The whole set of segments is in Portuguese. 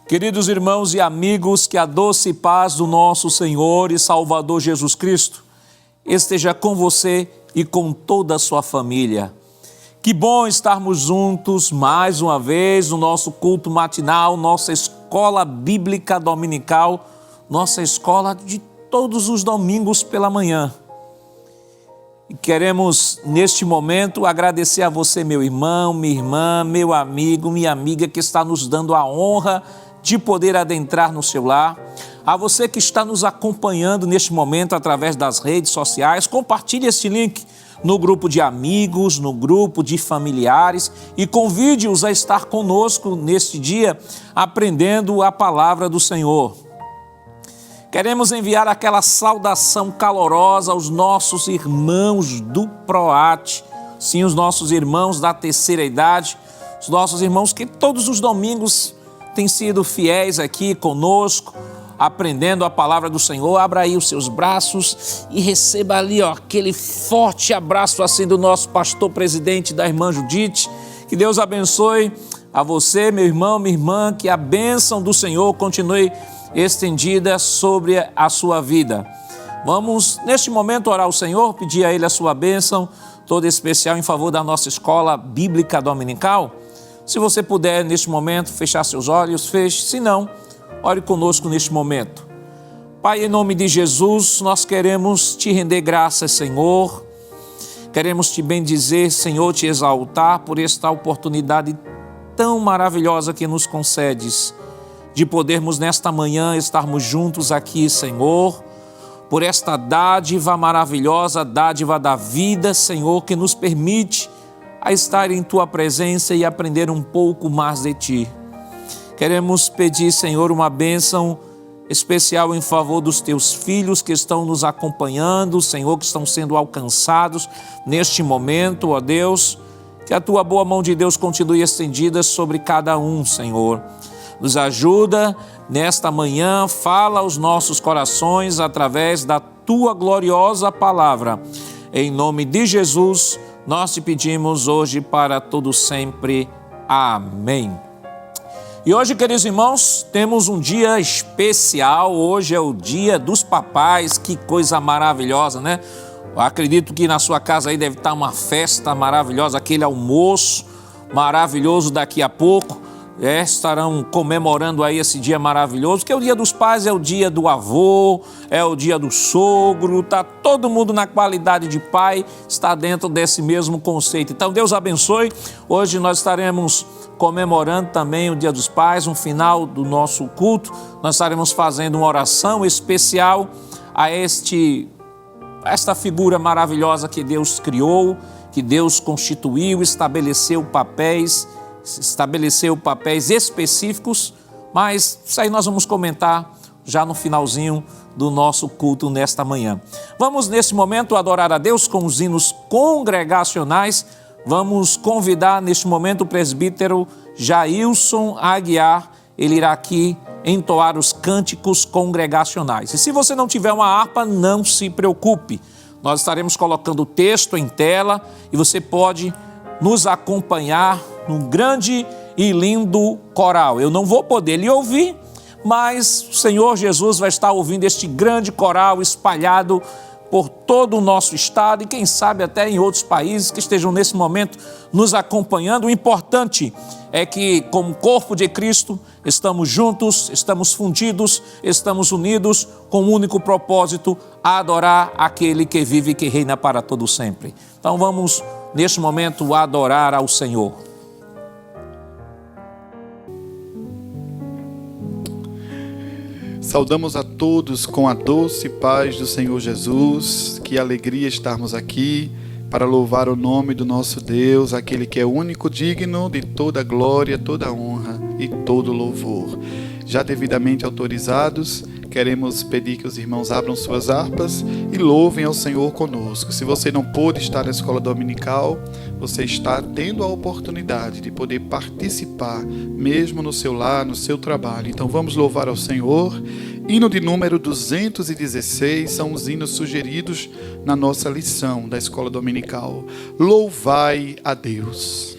Queridos irmãos e amigos, que a doce paz do nosso Senhor e Salvador Jesus Cristo esteja com você e com toda a sua família. Que bom estarmos juntos mais uma vez no nosso culto matinal, nossa escola bíblica dominical, nossa escola de todos os domingos pela manhã. E queremos, neste momento, agradecer a você, meu irmão, minha irmã, meu amigo, minha amiga, que está nos dando a honra de poder adentrar no seu lar. A você que está nos acompanhando neste momento através das redes sociais, compartilhe esse link no grupo de amigos, no grupo de familiares e convide-os a estar conosco neste dia, aprendendo a palavra do Senhor. Queremos enviar aquela saudação calorosa aos nossos irmãos do PROAT, sim, os nossos irmãos da terceira idade, os nossos irmãos que todos os domingos têm sido fiéis aqui conosco, aprendendo a palavra do Senhor. Abra aí os seus braços e receba ali aquele forte abraço assim do nosso pastor presidente, da irmã Judite. Que Deus abençoe a você, meu irmão, minha irmã, que a bênção do Senhor continue estendida sobre a sua vida. Vamos, neste momento, orar ao Senhor, pedir a Ele a sua bênção, toda especial em favor da nossa escola bíblica dominical. Se você puder, neste momento, fechar seus olhos, feche. Se não, ore conosco neste momento. Pai, em nome de Jesus, nós queremos te render graças, Senhor. Queremos te bendizer, Senhor, te exaltar por esta oportunidade tão maravilhosa que nos concedes, de podermos nesta manhã estarmos juntos aqui, Senhor, por esta dádiva maravilhosa, dádiva da vida, Senhor, que nos permite a estar em Tua presença e aprender um pouco mais de Ti. Queremos pedir, Senhor, uma bênção especial em favor dos Teus filhos que estão nos acompanhando, Senhor, que estão sendo alcançados neste momento, ó Deus, que a Tua boa mão de Deus continue estendida sobre cada um, Senhor. Nos ajuda nesta manhã, fala aos nossos corações através da Tua gloriosa palavra. Em nome de Jesus, nós te pedimos hoje para todo sempre. Amém. E hoje, queridos irmãos, temos um dia especial. Hoje é o dia dos papais. Que coisa maravilhosa, né? Eu acredito que na sua casa aí deve estar uma festa maravilhosa, aquele almoço maravilhoso daqui a pouco. Estarão comemorando aí esse dia maravilhoso, que é o dia dos pais, é o dia do avô, é o dia do sogro, tá todo mundo na qualidade de pai, está dentro desse mesmo conceito. Então Deus abençoe. Hoje nós estaremos comemorando também o dia dos pais, no final do nosso culto, nós estaremos fazendo uma oração especial a esta figura maravilhosa que Deus criou, que Deus constituiu, estabeleceu papéis específicos, mas isso aí nós vamos comentar já no finalzinho do nosso culto nesta manhã. Vamos nesse momento adorar a Deus com os hinos congregacionais. Vamos convidar neste momento o presbítero Jailson Aguiar, ele irá aqui entoar os cânticos congregacionais. E se você não tiver uma harpa, não se preocupe, nós estaremos colocando o texto em tela e você pode nos acompanhar num grande e lindo coral. Eu não vou poder lhe ouvir, mas o Senhor Jesus vai estar ouvindo este grande coral espalhado por todo o nosso estado e quem sabe até em outros países que estejam nesse momento nos acompanhando. O importante é que, como corpo de Cristo, estamos juntos, estamos fundidos, estamos unidos com um único propósito: adorar aquele que vive e que reina para todo sempre. Então vamos, neste momento, adorar ao Senhor. Saudamos a todos com a doce paz do Senhor Jesus. Que alegria estarmos aqui para louvar o nome do nosso Deus, aquele que é único, digno de toda glória, toda honra e todo louvor. Já devidamente autorizados, queremos pedir que os irmãos abram suas harpas e louvem ao Senhor conosco. Se você não pôde estar na escola dominical, você está tendo a oportunidade de poder participar, mesmo no seu lar, no seu trabalho. Então vamos louvar ao Senhor. Hino de número 216 são os hinos sugeridos na nossa lição da escola dominical. Louvai a Deus.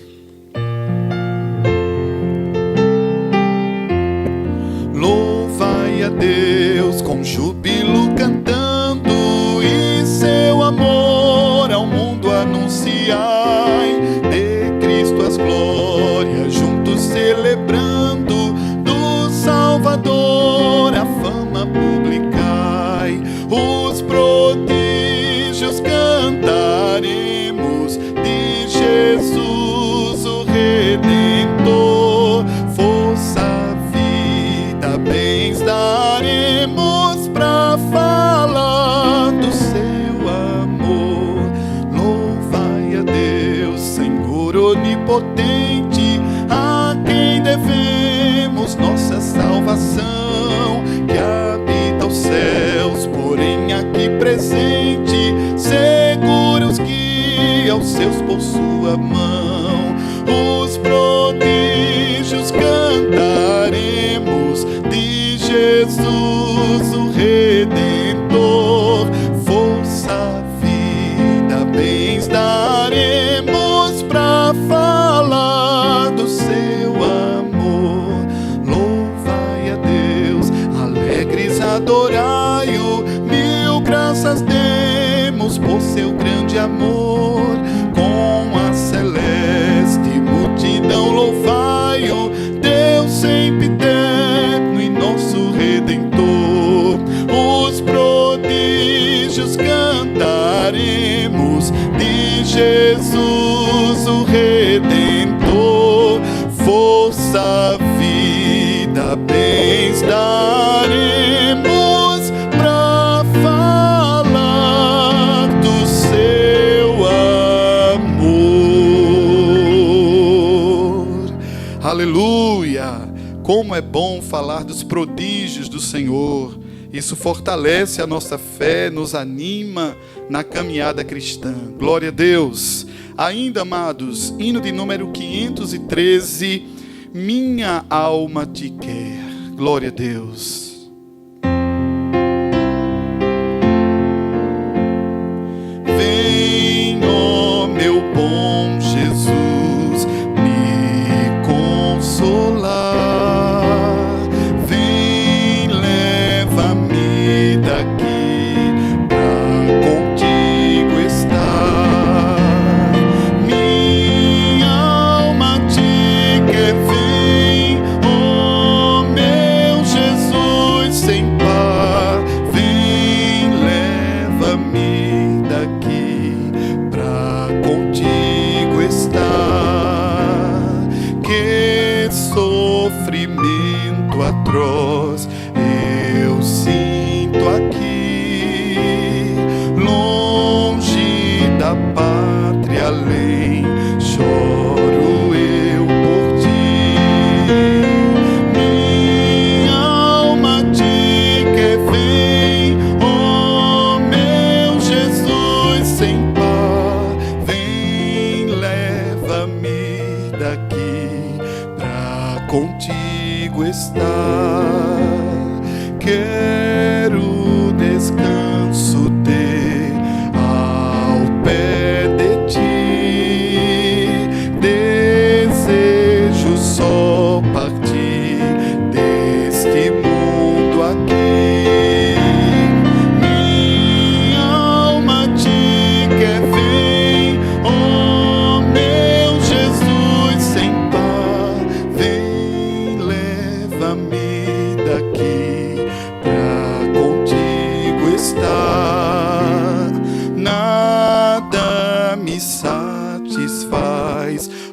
onipotente, a quem devemos nossa salvação, que habita os céus, porém aqui presente, seguros que aos seus por sua mão, os prodígios cantaremos de Jesus o Redentor, força, vida, bens daremos pra falar do seu amor. Louvai a Deus, alegres adorai-o, mil graças demos por seu grande amor. Com a celeste multidão louvai-o, Deus sempre eterno e nosso Redentor. Os prodígios cantaremos de Jesus o Redentor, força, vida, bens daremos pra falar do seu amor. Aleluia! Como é bom falar dos prodígios do Senhor. Isso fortalece a nossa fé, nos anima na caminhada cristã. Glória a Deus. Ainda, amados, hino de número 513, minha alma te quer. Glória a Deus. Vem, ó meu bom Jesus, me consolar. Vem, leva-me daqui pra contigo estar. Minha alma te quer, vem, ó meu Jesus sem par. Vem, leva-me daqui pra contigo estar. Que sofrimento atroz eu sinto aqui, longe da pátria além, choro eu por ti. Minha alma te quer, vem, ó meu Jesus sem par. Vem, leva-me daqui pra contigo estar. Quero descanso ter ao pé de ti, desejo só partir deste mundo aqui. Minha alma te quer, vem, ó meu Jesus sem par. Vem, leva-me daqui pra contigo estar. Nada me satisfaz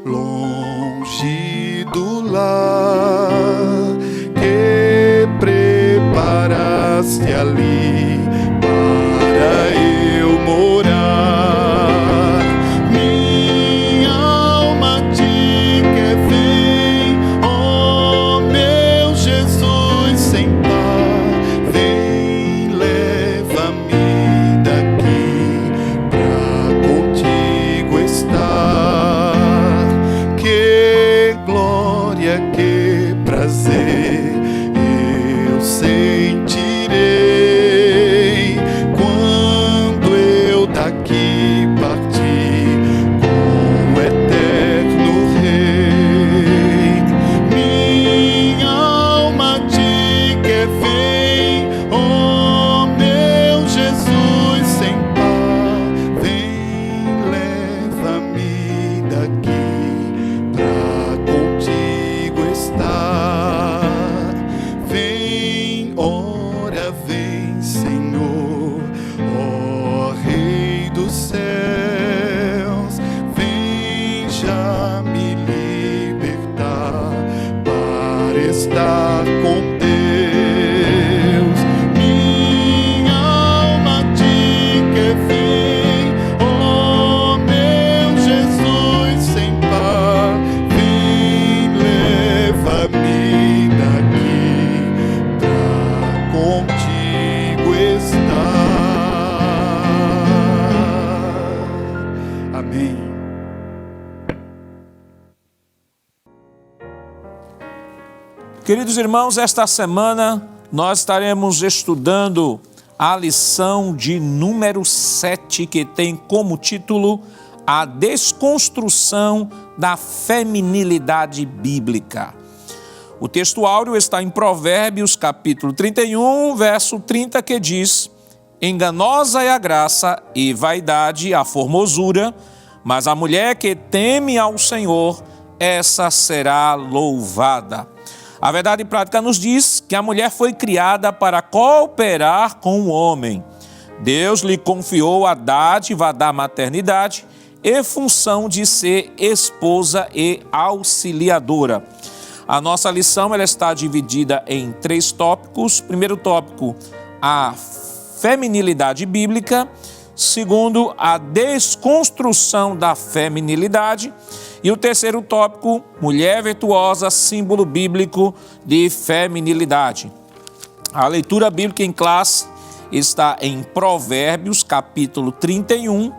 longe do lar que preparaste ali para eu morar. Minha alma te quer, vem, ó meu Jesus sem par. Vem, leva-me daqui pra contigo estar. Queridos irmãos, esta semana nós estaremos estudando a lição de número 7, que tem como título A Desconstrução da Feminilidade Bíblica. O texto áureo está em Provérbios, capítulo 31, verso 30, que diz: enganosa é a graça e vaidade a formosura, mas a mulher que teme ao Senhor, essa será louvada. A verdade prática nos diz que a mulher foi criada para cooperar com o homem. Deus lhe confiou a dádiva da maternidade e função de ser esposa e auxiliadora. A nossa lição ela está dividida em 3 tópicos. Primeiro tópico, a feminilidade bíblica. Segundo, a desconstrução da feminilidade. E o terceiro tópico, mulher virtuosa, símbolo bíblico de feminilidade. A leitura bíblica em classe está em Provérbios, capítulo 31,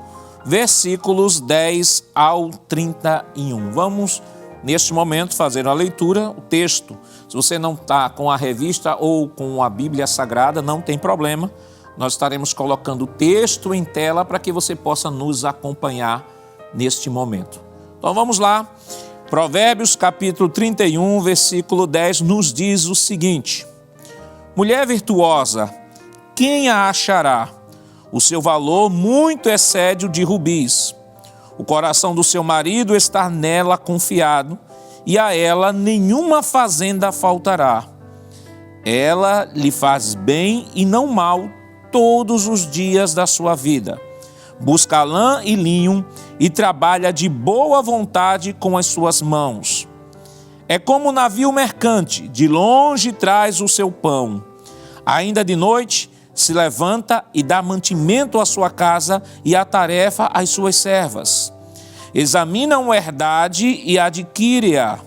versículos 10 ao 31. Vamos, neste momento, fazer a leitura, o texto. Se você não está com a revista ou com a Bíblia Sagrada, não tem problema. Nós estaremos colocando o texto em tela para que você possa nos acompanhar neste momento. Então vamos lá. Provérbios capítulo 31, versículo 10 nos diz o seguinte: mulher virtuosa, quem a achará? O seu valor muito excede o de rubis. O coração do seu marido está nela confiado, e a ela nenhuma fazenda faltará. Ela lhe faz bem e não mal todos os dias da sua vida. Busca lã e linho e trabalha de boa vontade com as suas mãos. É como um navio mercante, de longe traz o seu pão. Ainda de noite se levanta e dá mantimento à sua casa e a tarefa às suas servas. Examina uma herdade e adquire-a.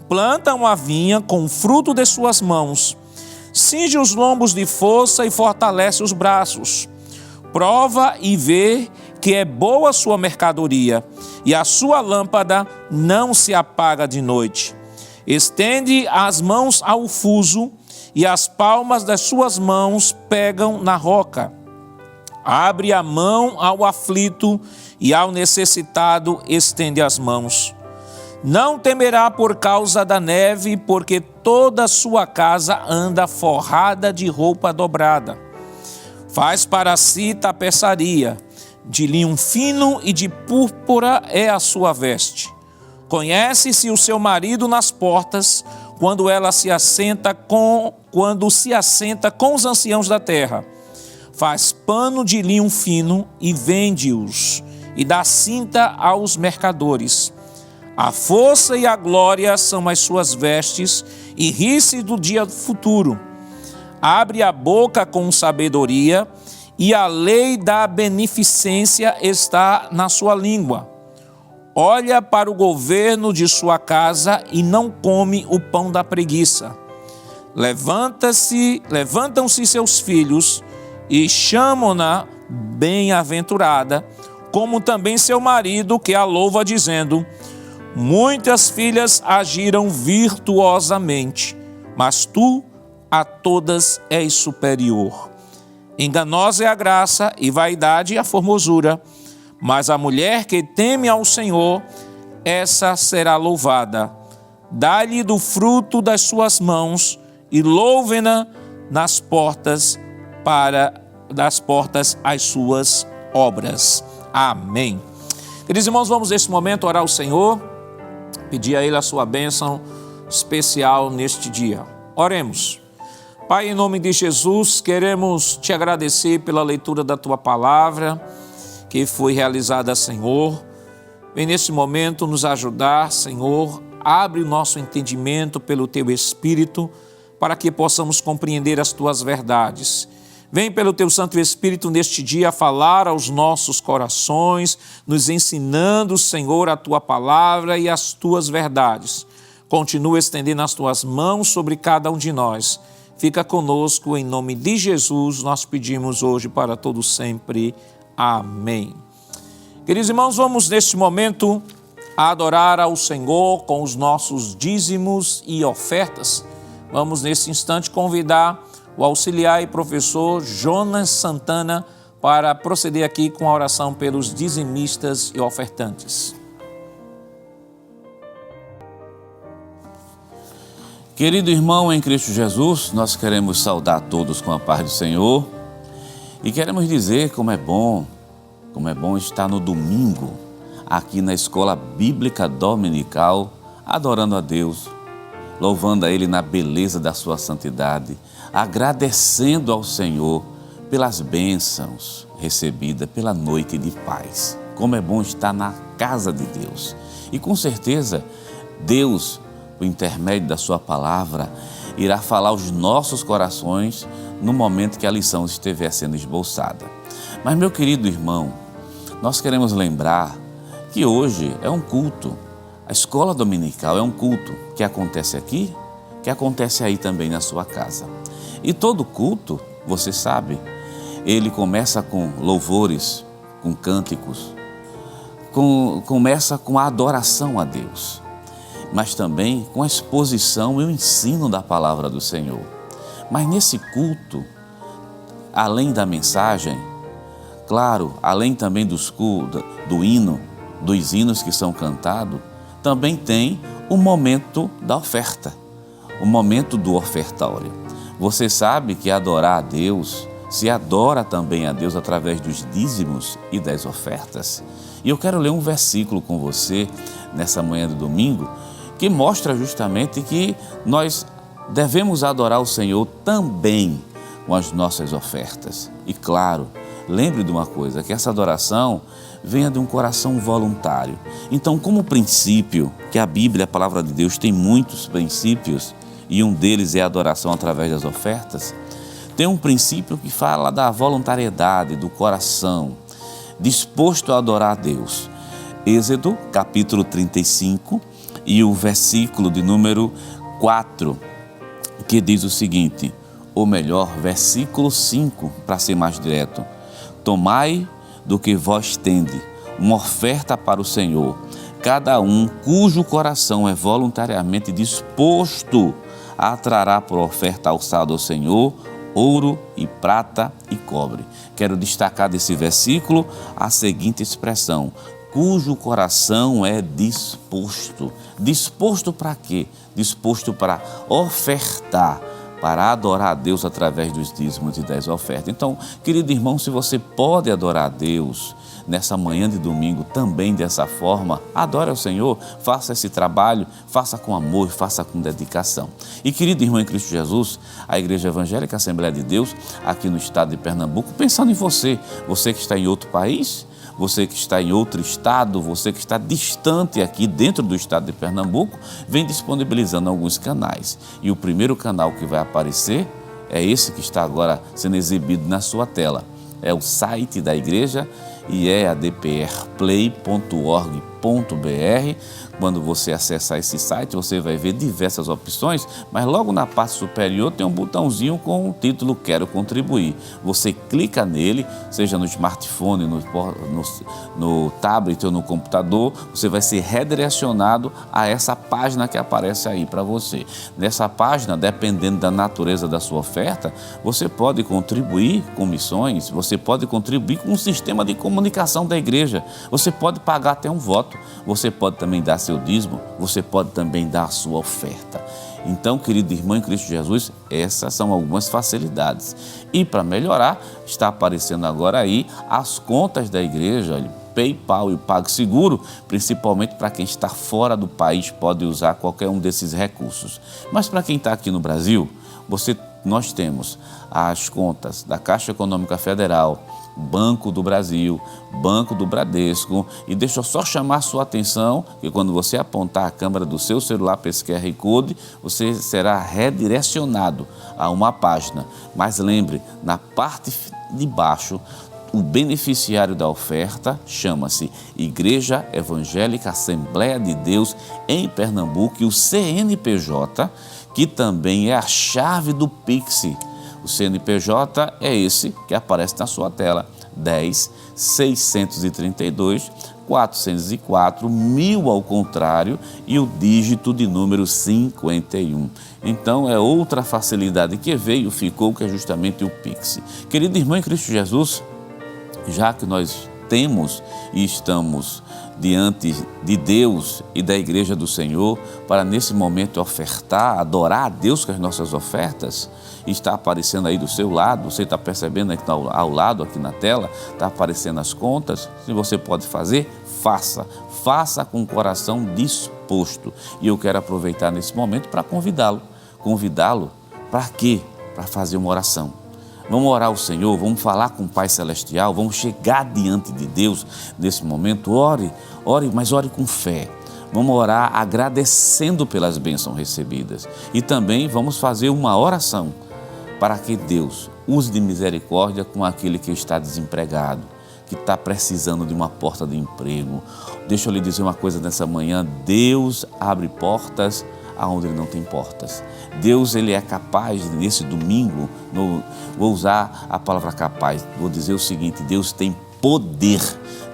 Planta uma vinha com o fruto de suas mãos. Cinge os lombos de força e fortalece os braços. Prova e vê que é boa sua mercadoria, e a sua lâmpada não se apaga de noite. Estende as mãos ao fuso, e as palmas das suas mãos pegam na roca. Abre a mão ao aflito, e ao necessitado estende as mãos. Não temerá por causa da neve, porque toda a sua casa anda forrada de roupa dobrada. Faz para si tapeçaria, de linho fino e de púrpura é a sua veste. Conhece-se o seu marido nas portas, quando se assenta com os anciãos da terra. Faz pano de linho fino e vende-os, e dá cinta aos mercadores. A força e a glória são as suas vestes, e ri-se do dia futuro. Abre a boca com sabedoria, e a lei da beneficência está na sua língua. Olha para o governo de sua casa e não come o pão da preguiça. Levantam-se seus filhos e chamam-na bem-aventurada, como também seu marido que a louva dizendo: muitas filhas agiram virtuosamente, mas tu a todas és superior. Enganosa é a graça e vaidade a formosura, mas a mulher que teme ao Senhor, essa será louvada. Dá-lhe do fruto das suas mãos e louve-na das portas as suas obras. Amém. Queridos irmãos, vamos neste momento orar ao Senhor, pedir a Ele a sua bênção especial neste dia. Oremos. Pai, em nome de Jesus, queremos te agradecer pela leitura da tua palavra, que foi realizada, Senhor. Vem nesse momento nos ajudar, Senhor. Abre o nosso entendimento pelo teu Espírito, para que possamos compreender as tuas verdades. Vem pelo teu Santo Espírito neste dia falar aos nossos corações, nos ensinando, Senhor, a tua palavra e as tuas verdades. Continua estendendo as tuas mãos sobre cada um de nós. Fica conosco, em nome de Jesus, nós pedimos hoje para todo sempre. Amém. Queridos irmãos, vamos neste momento adorar ao Senhor com os nossos dízimos e ofertas. Vamos, nesse instante, convidar o auxiliar e professor Jonas Santana para proceder aqui com a oração pelos dizimistas e ofertantes. Querido irmão em Cristo Jesus, nós queremos saudar todos com a paz do Senhor e queremos dizer como é bom estar no domingo aqui na Escola Bíblica Dominical, adorando a Deus, louvando a Ele na beleza da sua santidade, agradecendo ao Senhor pelas bênçãos recebidas, pela noite de paz. Como é bom estar na casa de Deus. E com certeza, Deus, por intermédio da sua palavra, irá falar aos nossos corações no momento que a lição estiver sendo esboçada. Mas, meu querido irmão, nós queremos lembrar que hoje é um culto. A escola dominical é um culto que acontece aqui, que acontece aí também na sua casa. E todo culto, você sabe, ele começa com louvores, com cânticos, começa com a adoração a Deus, mas também com a exposição e o ensino da palavra do Senhor. Mas nesse culto, além da mensagem, claro, além também dos hinos que são cantados, também tem o momento da oferta, o momento do ofertório. Você sabe que adorar a Deus, se adora também a Deus através dos dízimos e das ofertas. E eu quero ler um versículo com você nessa manhã de domingo, que mostra justamente que nós devemos adorar o Senhor também com as nossas ofertas. E claro, lembre de uma coisa, que essa adoração venha de um coração voluntário. Então, como princípio, que a Bíblia, a palavra de Deus, tem muitos princípios, e um deles é a adoração através das ofertas, tem um princípio que fala da voluntariedade, do coração, disposto a adorar a Deus. Êxodo, capítulo 35, e o versículo de número 4, que diz o seguinte, ou melhor, versículo 5, para ser mais direto: tomai do que vós tende, uma oferta para o Senhor, cada um cujo coração é voluntariamente disposto a trará por oferta alçada ao Senhor ouro e prata e cobre. Quero destacar desse versículo a seguinte expressão: cujo coração é disposto. Disposto para quê? Disposto para ofertar, para adorar a Deus através dos dízimos e das ofertas. Então, querido irmão, se você pode adorar a Deus nessa manhã de domingo também dessa forma, adore ao Senhor, faça esse trabalho, faça com amor, faça com dedicação. E querido irmão em Cristo Jesus, a Igreja Evangélica Assembleia de Deus, aqui no estado de Pernambuco, pensando em você, você que está em outro país, você que está em outro estado, você que está distante aqui dentro do estado de Pernambuco, vem disponibilizando alguns canais. E o primeiro canal que vai aparecer é esse que está agora sendo exibido na sua tela. É o site da igreja e é adprplay.org.br. Quando você acessar esse site, você vai ver diversas opções, mas logo na parte superior tem um botãozinho com o título Quero Contribuir. Você clica nele, seja no smartphone, no tablet ou no computador, você vai ser redirecionado a essa página que aparece aí para você. Nessa página, dependendo da natureza da sua oferta, você pode contribuir com missões, você pode contribuir com um sistema de comunicação da igreja, você pode pagar até um voto, você pode também dar seu dízimo, você pode também dar a sua oferta. Então, querido irmão em Cristo Jesus, essas são algumas facilidades. E para melhorar, está aparecendo agora aí as contas da igreja, olha, PayPal e o PagSeguro, principalmente para quem está fora do país, pode usar qualquer um desses recursos. Mas para quem está aqui no Brasil, nós temos as contas da Caixa Econômica Federal, Banco do Brasil, Banco do Bradesco, e deixa eu só chamar a sua atenção que quando você apontar a câmera do seu celular para esse QR Code, você será redirecionado a uma página. Mas lembre, na parte de baixo, o beneficiário da oferta chama-se Igreja Evangélica Assembleia de Deus em Pernambuco, e o CNPJ, que também é a chave do Pix. O CNPJ é esse que aparece na sua tela, 10, 632, 404, 1000 ao contrário e o dígito de número 51. Então é outra facilidade que veio, ficou, que é justamente o Pix. Querido irmão em Cristo Jesus, já que nós temos e estamos diante de Deus e da Igreja do Senhor, para nesse momento ofertar, adorar a Deus com as nossas ofertas, está aparecendo aí do seu lado, você está percebendo aí que ao lado aqui na tela, está aparecendo as contas. Se você pode fazer, faça com o coração disposto. E eu quero aproveitar nesse momento para convidá-lo para quê? Para fazer uma oração. Vamos orar ao Senhor, vamos falar com o Pai Celestial, vamos chegar diante de Deus nesse momento. Ore, mas ore com fé. Vamos orar agradecendo pelas bênçãos recebidas. E também vamos fazer uma oração para que Deus use de misericórdia com aquele que está desempregado, que está precisando de uma porta de emprego. Deixa eu lhe dizer uma coisa nessa manhã: Deus abre portas aonde Ele não tem portas. Deus, Ele é capaz, nesse domingo, vou usar a palavra capaz, vou dizer o seguinte: Deus tem poder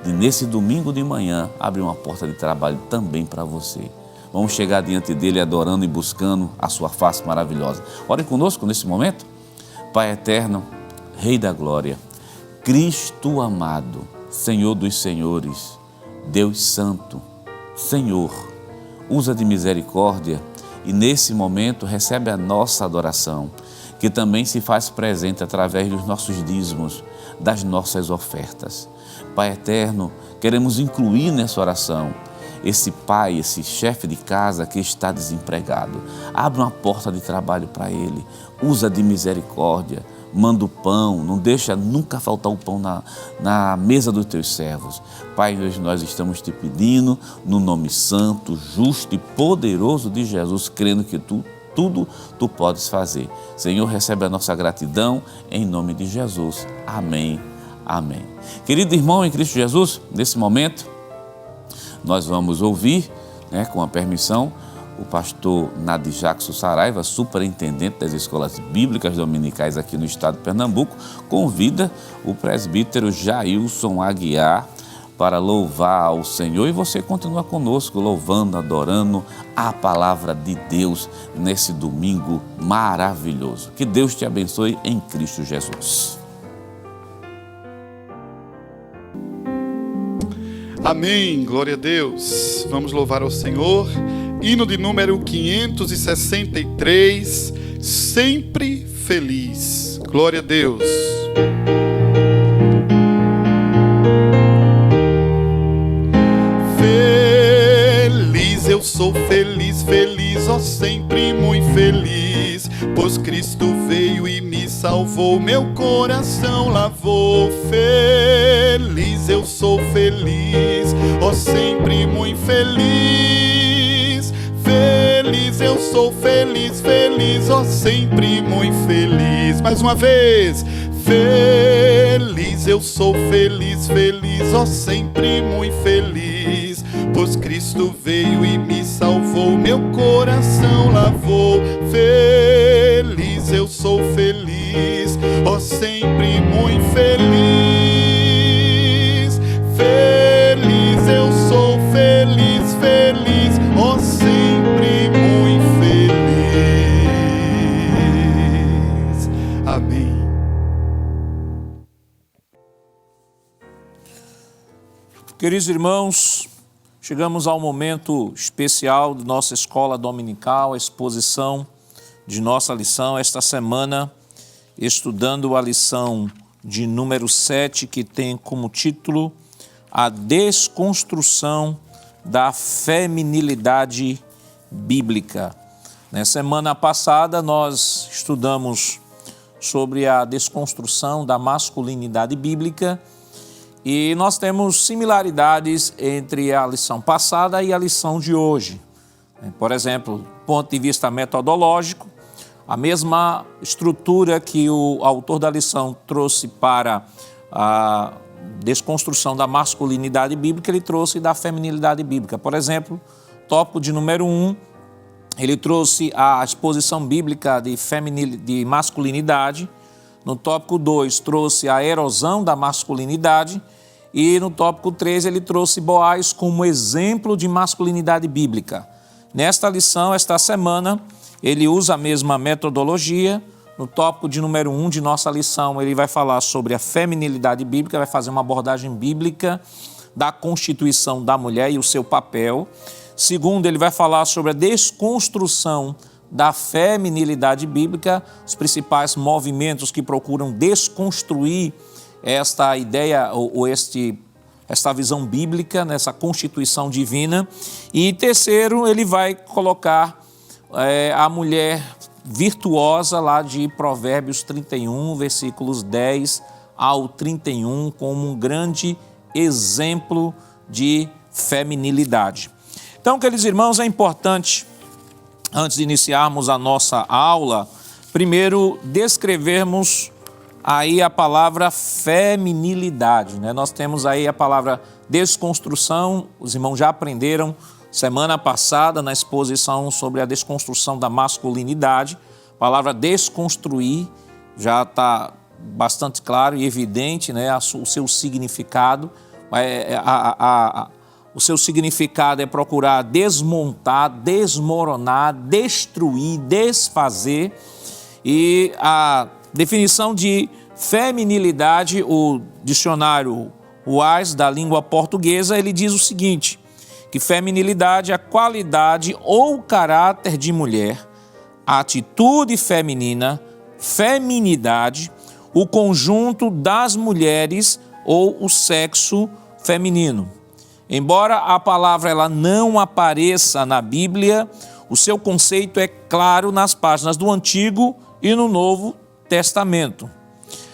de, nesse domingo de manhã, abrir uma porta de trabalho também para você. Vamos chegar diante dEle adorando e buscando a sua face maravilhosa. Ore conosco nesse momento. Pai eterno, Rei da glória, Cristo amado, Senhor dos senhores, Deus santo, Senhor, usa de misericórdia e nesse momento recebe a nossa adoração, que também se faz presente através dos nossos dízimos, das nossas ofertas. Pai eterno, queremos incluir nessa oração esse pai, esse chefe de casa que está desempregado. Abre uma porta de trabalho para ele, usa de misericórdia, manda o pão, não deixa nunca faltar o pão na mesa dos teus servos. Pai, hoje nós estamos te pedindo, no nome santo, justo e poderoso de Jesus, crendo que tudo tu podes fazer. Senhor, recebe a nossa gratidão, em nome de Jesus. Amém, amém. Querido irmão em Cristo Jesus, nesse momento, nós vamos ouvir, com a permissão, o pastor Nadijackson Saraiva, superintendente das escolas bíblicas dominicais aqui no estado de Pernambuco, convida o presbítero Jailson Aguiar para louvar ao Senhor. E você continua conosco, louvando, adorando a palavra de Deus nesse domingo maravilhoso. Que Deus te abençoe em Cristo Jesus. Amém, glória a Deus. Vamos louvar ao Senhor. Hino de número 563, sempre feliz. Glória a Deus. Feliz, eu sou feliz, feliz, ó, sempre muito feliz, pois Cristo veio e me salvou, meu coração lavou. Feliz, eu sou feliz, ó, sempre muito feliz. Feliz, eu sou feliz, feliz, ó, sempre muito feliz. Mais uma vez. Feliz, eu sou feliz, feliz, ó, sempre muito feliz, pois Cristo veio e me salvou, meu coração lavou. Feliz, eu sou feliz, ó, sempre muito feliz. Feliz, eu sou feliz, feliz, ó, sempre muito feliz. Amém. Queridos irmãos, chegamos ao momento especial de nossa escola dominical, a exposição de nossa lição esta semana, estudando a lição de número 7, que tem como título A Desconstrução da Feminilidade Bíblica. Na semana passada nós estudamos sobre a desconstrução da masculinidade bíblica e nós temos similaridades entre a lição passada e a lição de hoje. Por exemplo, do ponto de vista metodológico, a mesma estrutura que o autor da lição trouxe para a desconstrução da masculinidade bíblica, ele trouxe da feminilidade bíblica. Por exemplo, tópico de número 1, ele trouxe a exposição bíblica de masculinidade, No tópico 2 trouxe a erosão da masculinidade e no tópico 3 ele trouxe Boaz como exemplo de masculinidade bíblica. Nesta lição, esta semana, ele usa a mesma metodologia. No tópico de número 1 de nossa lição, ele vai falar sobre a feminilidade bíblica, vai fazer uma abordagem bíblica da constituição da mulher e o seu papel. Segundo, ele vai falar sobre a desconstrução da feminilidade bíblica, os principais movimentos que procuram desconstruir esta ideia ou esta visão bíblica, nessa constituição divina. E terceiro, ele vai colocar a mulher virtuosa lá de Provérbios 31, versículos 10 ao 31, como um grande exemplo de feminilidade. Então, queridos irmãos, é importante, antes de iniciarmos a nossa aula, primeiro descrevermos aí a palavra feminilidade, né? Nós temos aí a palavra desconstrução, os irmãos já aprenderam semana passada na exposição sobre a desconstrução da masculinidade. A palavra desconstruir já está bastante claro e evidente, né, o seu significado. O seu significado é procurar desmontar, desmoronar, destruir, desfazer. E a definição de feminilidade, o dicionário Wise da língua portuguesa, ele diz o seguinte, que feminilidade é a qualidade ou caráter de mulher, a atitude feminina, feminidade, o conjunto das mulheres ou o sexo feminino. Embora a palavra ela não apareça na Bíblia, o seu conceito é claro nas páginas do Antigo e no Novo Testamento.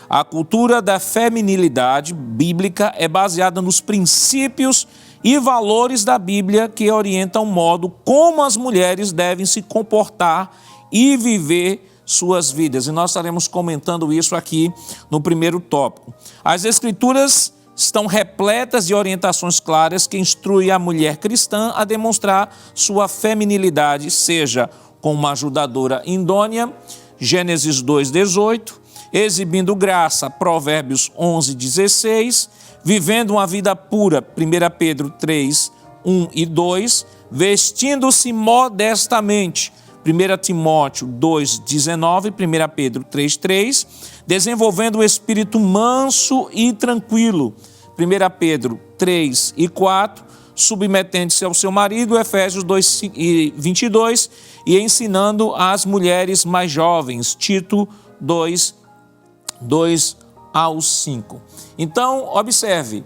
A cultura da feminilidade bíblica é baseada nos princípios e valores da Bíblia que orientam o modo como as mulheres devem se comportar e viver suas vidas. E nós estaremos comentando isso aqui no primeiro tópico. As Escrituras estão repletas de orientações claras que instruem a mulher cristã a demonstrar sua feminilidade, seja como uma ajudadora idônea, Gênesis 2:18, exibindo graça, Provérbios 11:16, vivendo uma vida pura, 1 Pedro 3:1 e 2, vestindo-se modestamente, 1 Timóteo 2:19, 1 Pedro 3:3, desenvolvendo um espírito manso e tranquilo, 1 Pedro 3:4, submetendo-se ao seu marido, Efésios 2:22, e ensinando as mulheres mais jovens, Tito 2:2-5. Então, observe,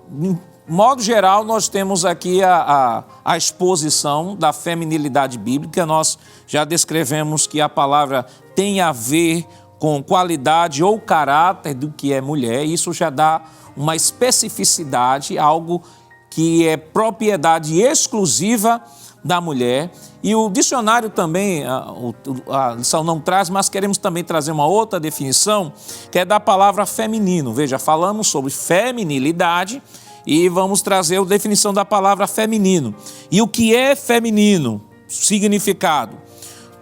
de modo geral, nós temos aqui a exposição da feminilidade bíblica. Nós já descrevemos que a palavra tem a ver com qualidade ou caráter do que é mulher. Isso já dá uma especificidade, algo que é propriedade exclusiva da mulher. E o dicionário também, a lição não traz, mas queremos também trazer uma outra definição, que é da palavra feminino. Veja, falamos sobre feminilidade e vamos trazer a definição da palavra feminino. E o que é feminino? Significado.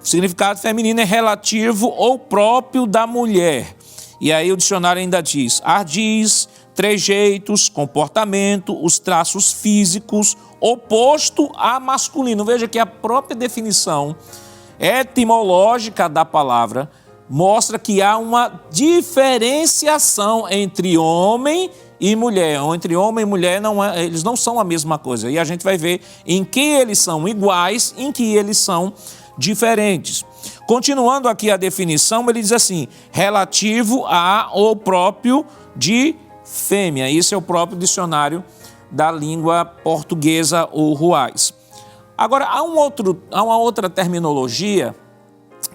O significado feminino é relativo ou próprio da mulher. E aí o dicionário ainda diz ardis, trejeitos, comportamento, os traços físicos, oposto a masculino. Veja que a própria definição etimológica da palavra mostra que há uma diferenciação entre homem e mulher. Entre homem e mulher, eles não são a mesma coisa. E a gente vai ver em que eles são iguais, em que eles são diferentes. Continuando aqui a definição, ele diz assim, relativo a ou próprio de fêmea. Isso é o próprio dicionário da língua portuguesa, o Ruais. Agora, há uma outra terminologia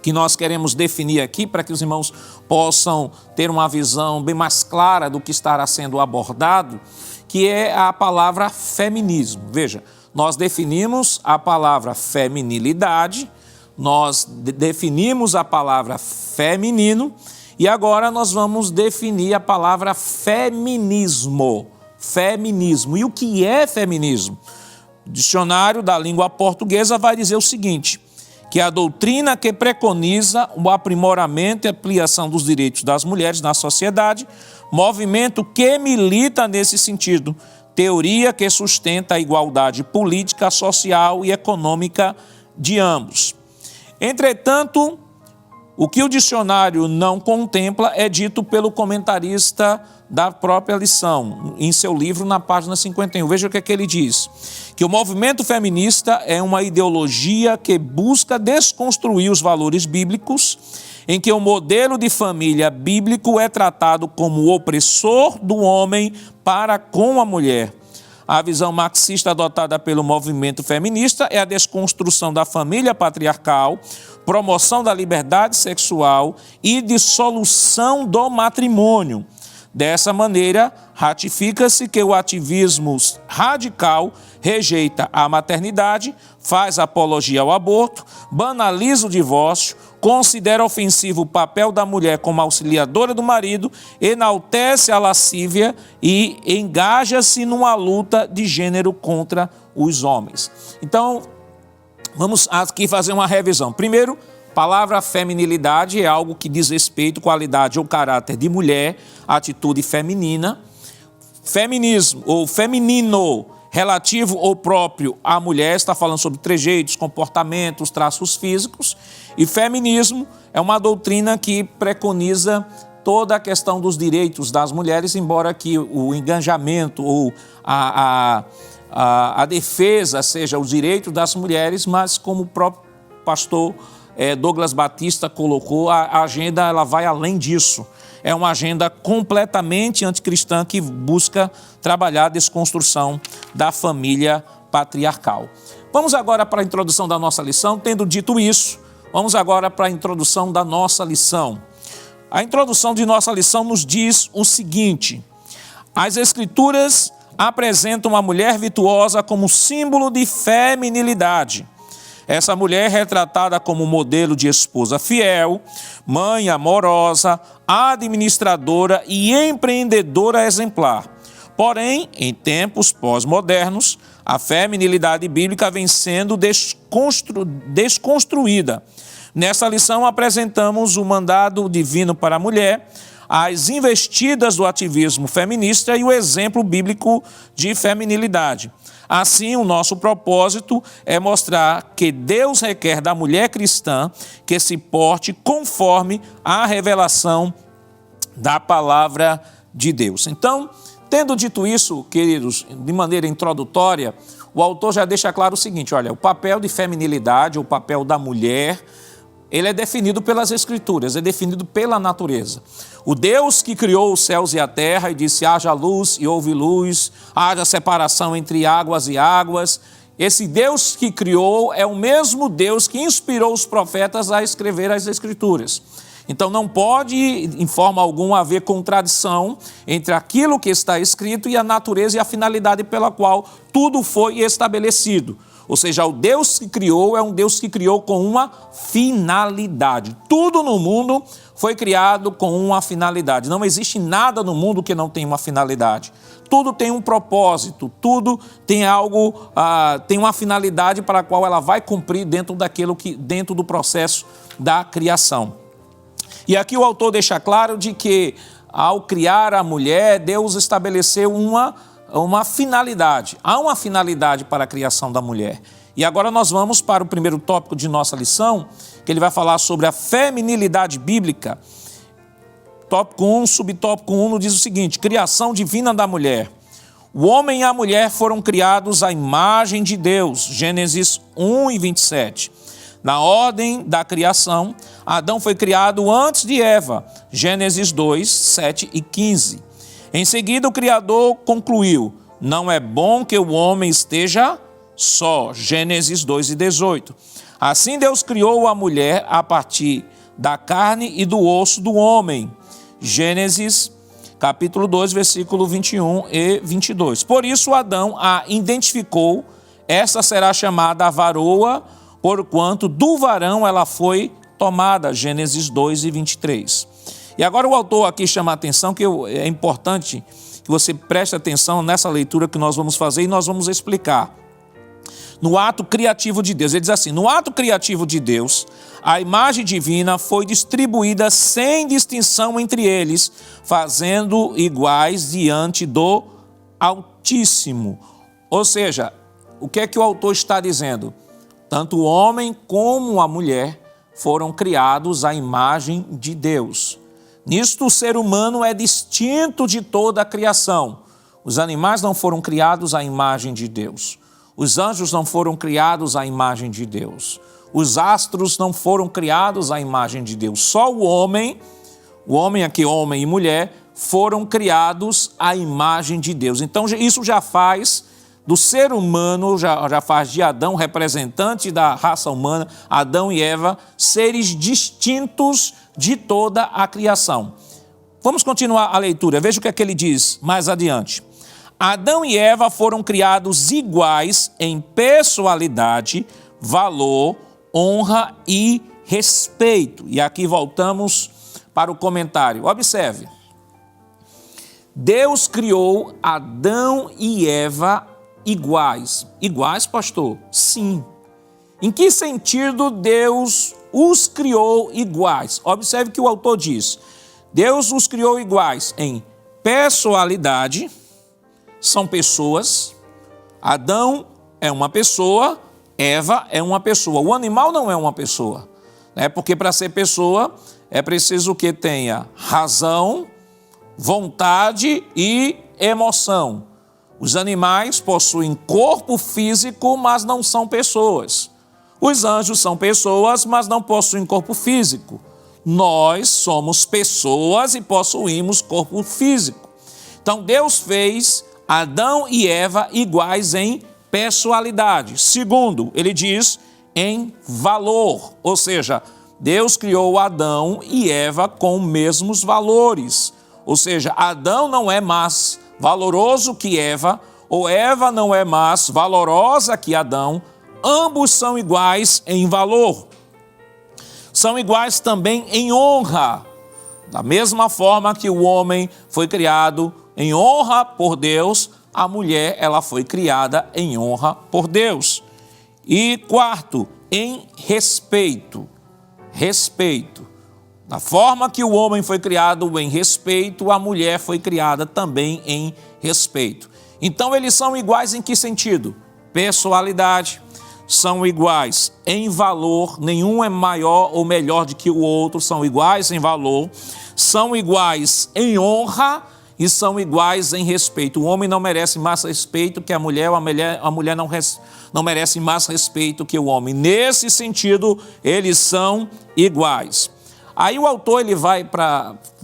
que nós queremos definir aqui para que os irmãos possam ter uma visão bem mais clara do que estará sendo abordado, que é a palavra feminismo. Veja, nós definimos a palavra feminilidade, nós definimos a palavra feminino e agora nós vamos definir a palavra feminismo. Feminismo. E o que é feminismo? O dicionário da língua portuguesa vai dizer o seguinte, que é a doutrina que preconiza o aprimoramento e ampliação dos direitos das mulheres na sociedade, movimento que milita nesse sentido, teoria que sustenta a igualdade política, social e econômica de ambos. Entretanto, o que o dicionário não contempla é dito pelo comentarista da própria lição, em seu livro, na página 51. Veja o que é que ele diz: que o movimento feminista é uma ideologia que busca desconstruir os valores bíblicos, em que o modelo de família bíblico é tratado como o opressor do homem para com a mulher. A visão marxista adotada pelo movimento feminista é a desconstrução da família patriarcal, promoção da liberdade sexual e dissolução do matrimônio. Dessa maneira, ratifica-se que o ativismo radical rejeita a maternidade, faz apologia ao aborto, banaliza o divórcio, considera ofensivo o papel da mulher como auxiliadora do marido, enaltece a lascívia e engaja-se numa luta de gênero contra os homens. Então, vamos aqui fazer uma revisão. Primeiro, palavra feminilidade é algo que diz respeito, qualidade ou caráter de mulher, atitude feminina. Feminismo ou feminino, relativo ou próprio à mulher, está falando sobre trejeitos, comportamentos, traços físicos. E feminismo é uma doutrina que preconiza toda a questão dos direitos das mulheres, embora que o engajamento ou a defesa seja os direitos das mulheres, mas como o próprio pastor Douglas Batista colocou, a agenda ela vai além disso. É uma agenda completamente anticristã que busca trabalhar a desconstrução da família patriarcal. Vamos agora para a introdução da nossa lição. Tendo dito isso, vamos agora para a introdução da nossa lição. A introdução de nossa lição nos diz o seguinte: as Escrituras apresentam a mulher virtuosa como símbolo de feminilidade. Essa mulher é retratada como modelo de esposa fiel, mãe amorosa, administradora e empreendedora exemplar. Porém, em tempos pós-modernos, a feminilidade bíblica vem sendo desconstruída. Nessa lição apresentamos o mandado divino para a mulher, as investidas do ativismo feminista e o exemplo bíblico de feminilidade. Assim, o nosso propósito é mostrar que Deus requer da mulher cristã que se porte conforme a revelação da palavra de Deus. Então, tendo dito isso, queridos, de maneira introdutória, o autor já deixa claro o seguinte: olha, o papel de feminilidade, o papel da mulher, ele é definido pelas Escrituras, é definido pela natureza. O Deus que criou os céus e a terra e disse: haja luz e houve luz, haja separação entre águas e águas. Esse Deus que criou é o mesmo Deus que inspirou os profetas a escrever as Escrituras. Então não pode, em forma alguma, haver contradição entre aquilo que está escrito e a natureza e a finalidade pela qual tudo foi estabelecido. Ou seja, o Deus que criou é um Deus que criou com uma finalidade. Tudo no mundo foi criado com uma finalidade. Não existe nada no mundo que não tenha uma finalidade. Tudo tem um propósito, tudo tem algo, tem uma finalidade para a qual ela vai cumprir dentro do processo da criação. E aqui o autor deixa claro de que, ao criar a mulher, Deus estabeleceu uma finalidade. Há uma finalidade para a criação da mulher. E agora nós vamos para o primeiro tópico de nossa lição, que ele vai falar sobre a feminilidade bíblica. Tópico 1, subtópico 1, diz o seguinte: criação divina da mulher. O homem e a mulher foram criados à imagem de Deus. Gênesis 1 e 27. Na ordem da criação, Adão foi criado antes de Eva. Gênesis 2, 7 e 15. Em seguida, o Criador concluiu: não é bom que o homem esteja só. Gênesis 2 e 18. Assim Deus criou a mulher a partir da carne e do osso do homem. Gênesis capítulo 2, versículo 21 e 22. Por isso Adão a identificou, esta será chamada a varoa, porquanto do varão ela foi tomada. Gênesis 2 e 23. E agora o autor aqui chama a atenção que é importante que você preste atenção nessa leitura que nós vamos fazer e nós vamos explicar. no ato criativo de Deus. Ele diz assim: no ato criativo de Deus, a imagem divina foi distribuída sem distinção entre eles, fazendo iguais diante do Altíssimo. Ou seja, o que é que o autor está dizendo? Tanto o homem como a mulher foram criados à imagem de Deus. Nisto o ser humano é distinto de toda a criação. Os animais não foram criados à imagem de Deus. Os anjos não foram criados à imagem de Deus. Os astros não foram criados à imagem de Deus. Só o homem aqui, homem e mulher, foram criados à imagem de Deus. Então isso já faz do ser humano, já faz de Adão, representante da raça humana, Adão e Eva, seres distintos de toda a criação. Vamos continuar a leitura. Veja o que é que ele diz mais adiante. Adão e Eva foram criados iguais em pessoalidade, valor, honra e respeito. E aqui voltamos para o comentário. Observe. Deus criou Adão e Eva iguais. Iguais, pastor? Sim. Em que sentido Deus os criou iguais? Observe que o autor diz: Deus os criou iguais em pessoalidade, são pessoas. Adão é uma pessoa, Eva é uma pessoa. O animal não é uma pessoa, né? Porque para ser pessoa é preciso que tenha razão, vontade e emoção. Os animais possuem corpo físico, mas não são pessoas. Os anjos são pessoas, mas não possuem corpo físico. Nós somos pessoas e possuímos corpo físico. Então Deus fez Adão e Eva iguais em pessoalidade. Segundo, ele diz em valor, ou seja, Deus criou Adão e Eva com os mesmos valores. Ou seja, Adão não é mais valoroso que Eva, ou Eva não é mais valorosa que Adão. Ambos são iguais em valor. São iguais também em honra. Da mesma forma que o homem foi criado em honra por Deus, a mulher ela foi criada em honra por Deus. E quarto, em respeito. Respeito. Da forma que o homem foi criado em respeito, a mulher foi criada também em respeito. Então eles são iguais em que sentido? Pessoalidade. São iguais em valor, nenhum é maior ou melhor do que o outro, são iguais em valor, são iguais em honra e são iguais em respeito. O homem não merece mais respeito que a mulher, ou a mulher não merece mais respeito que o homem. Nesse sentido, eles são iguais. Aí o autor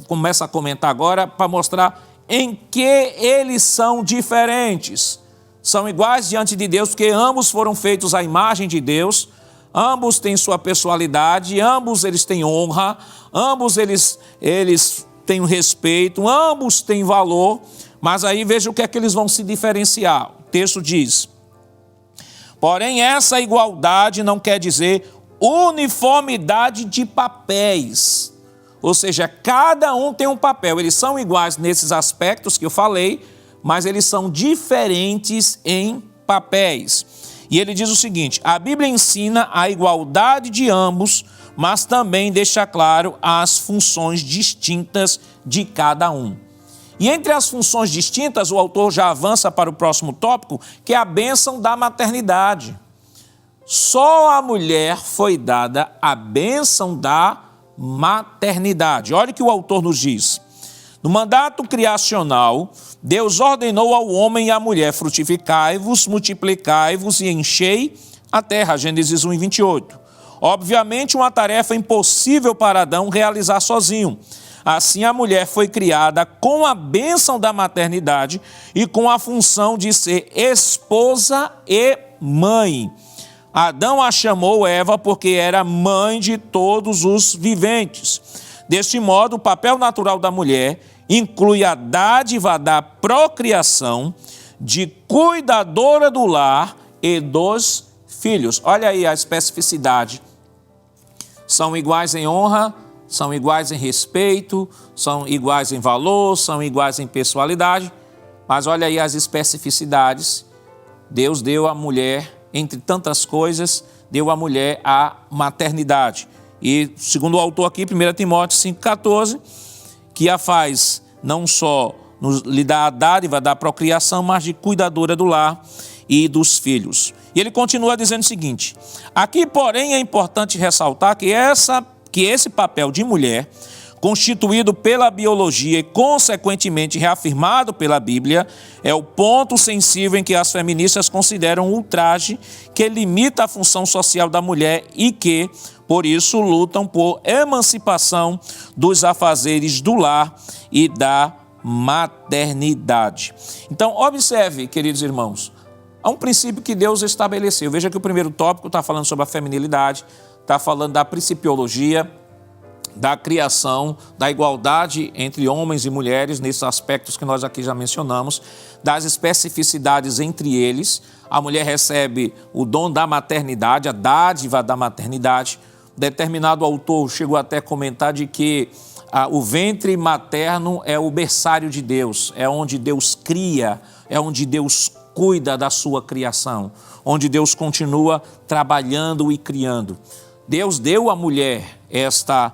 começa a comentar agora para mostrar em que eles são diferentes. São iguais diante de Deus porque ambos foram feitos à imagem de Deus, ambos têm sua personalidade, ambos eles têm honra, ambos eles têm respeito, ambos têm valor, mas aí veja o que é que eles vão se diferenciar. O texto diz: porém essa igualdade não quer dizer uniformidade de papéis, ou seja, cada um tem um papel, eles são iguais nesses aspectos que eu falei, mas eles são diferentes em papéis. E ele diz o seguinte: a Bíblia ensina a igualdade de ambos, mas também deixa claro as funções distintas de cada um. E entre as funções distintas, o autor já avança para o próximo tópico, que é a bênção da maternidade. Só a mulher foi dada a bênção da maternidade. Olha o que o autor nos diz. No mandato criacional, Deus ordenou ao homem e à mulher: frutificai-vos, multiplicai-vos e enchei a terra. Gênesis 1:28. Obviamente, uma tarefa impossível para Adão realizar sozinho. Assim, a mulher foi criada com a bênção da maternidade e com a função de ser esposa e mãe. Adão a chamou Eva porque era mãe de todos os viventes. Deste modo, o papel natural da mulher inclui a dádiva da procriação, de cuidadora do lar e dos filhos. Olha aí a especificidade. São iguais em honra, são iguais em respeito, são iguais em valor, são iguais em pessoalidade, mas olha aí as especificidades. Deus deu à mulher entre tantas coisas, deu à mulher a maternidade. E, segundo o autor aqui, 1 Timóteo 5,14, que a faz não só lhe dá a dádiva da procriação, mas de cuidadora do lar e dos filhos. E ele continua dizendo o seguinte: aqui, porém, é importante ressaltar que esse papel de mulher, constituído pela biologia e, consequentemente, reafirmado pela Bíblia, é o ponto sensível em que as feministas consideram ultraje que limita a função social da mulher e que, por isso, lutam por emancipação dos afazeres do lar e da maternidade. Então, observe, queridos irmãos, há um princípio que Deus estabeleceu. Veja que o primeiro tópico está falando sobre a feminilidade, está falando da principiologia, da criação, da igualdade entre homens e mulheres, nesses aspectos que nós aqui já mencionamos, das especificidades entre eles. A mulher recebe o dom da maternidade, a dádiva da maternidade. Determinado autor chegou até a comentar de que o ventre materno é o berçário de Deus, é onde Deus cria, é onde Deus cuida da sua criação, onde Deus continua trabalhando e criando. Deus deu à mulher esta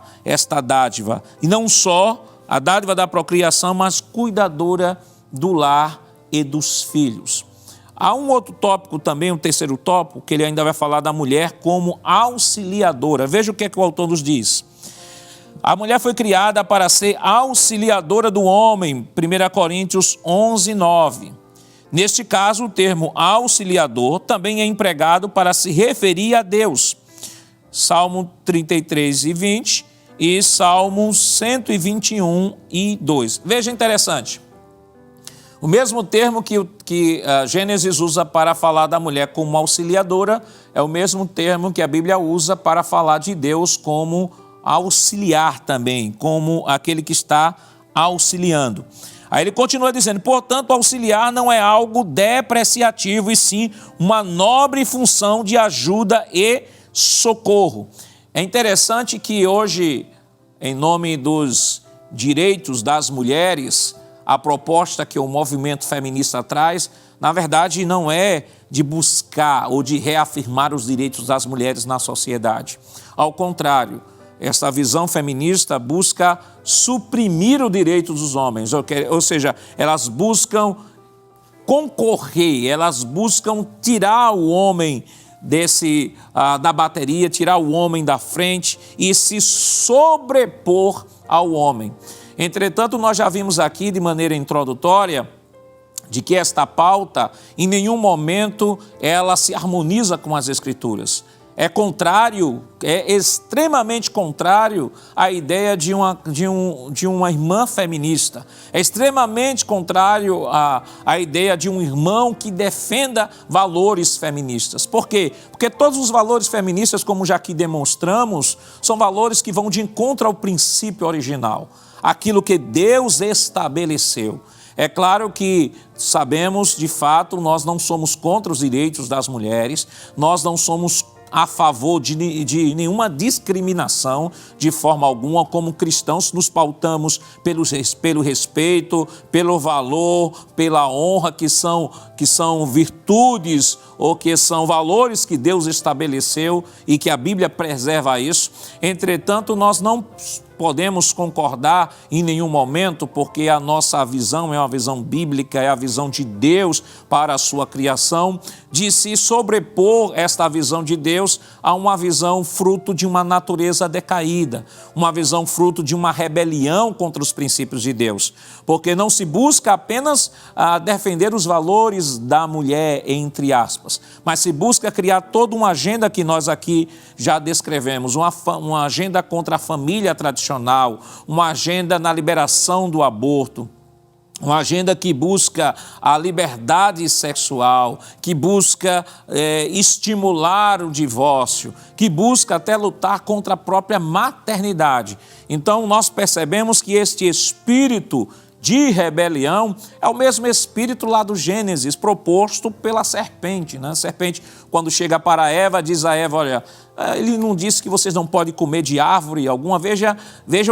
dádiva, e não só a dádiva da procriação, mas cuidadora do lar e dos filhos. Há um outro tópico também, um terceiro tópico, que ele ainda vai falar da mulher como auxiliadora. Veja o que é que o autor nos diz. A mulher foi criada para ser auxiliadora do homem, 1 Coríntios 11, 9. Neste caso, o termo auxiliador também é empregado para se referir a Deus. Salmo 33 e 20 e Salmo 121 e 2. Veja, interessante. O mesmo termo que Gênesis usa para falar da mulher como auxiliadora é o mesmo termo que a Bíblia usa para falar de Deus como auxiliar também, como aquele que está auxiliando. Aí ele continua dizendo: portanto, auxiliar não é algo depreciativo, e sim uma nobre função de ajuda e socorro. É interessante que hoje, em nome dos direitos das mulheres, a proposta que o movimento feminista traz, na verdade, não é de buscar ou de reafirmar os direitos das mulheres na sociedade. Ao contrário, essa visão feminista busca suprimir o direito dos homens, ou seja, elas buscam concorrer, elas buscam tirar o homem da bateria, tirar o homem da frente e se sobrepor ao homem. Entretanto, nós já vimos aqui de maneira introdutória de que esta pauta, em nenhum momento, ela se harmoniza com as Escrituras. É contrário, é extremamente contrário à ideia de uma irmã feminista. É extremamente contrário à ideia de um irmão que defenda valores feministas. Por quê? Porque todos os valores feministas, como já aqui demonstramos, são valores que vão de encontro ao princípio original, aquilo que Deus estabeleceu. É claro que sabemos, de fato, nós não somos contra os direitos das mulheres, nós não somos a favor de nenhuma discriminação de forma alguma. Como cristãos nos pautamos pelo respeito, pelo valor, pela honra, que são virtudes ou que são valores que Deus estabeleceu e que a Bíblia preserva isso. Entretanto, nós não podemos concordar em nenhum momento, porque a nossa visão é uma visão bíblica, é a visão de Deus para a sua criação, de se sobrepor esta visão de Deus a uma visão fruto de uma natureza decaída, uma visão fruto de uma rebelião contra os princípios de Deus, porque não se busca apenas defender os valores da mulher, entre aspas, mas se busca criar toda uma agenda que nós aqui já descrevemos, uma agenda contra a família tradicional, uma agenda na liberação do aborto, uma agenda que busca a liberdade sexual, que busca estimular o divórcio, que busca até lutar contra a própria maternidade. Então nós percebemos que este espírito de rebelião é o mesmo espírito lá do Gênesis, proposto pela serpente, né? A serpente, quando chega para Eva, diz a Eva: olha, Ele não disse que vocês não podem comer de árvore alguma. Veja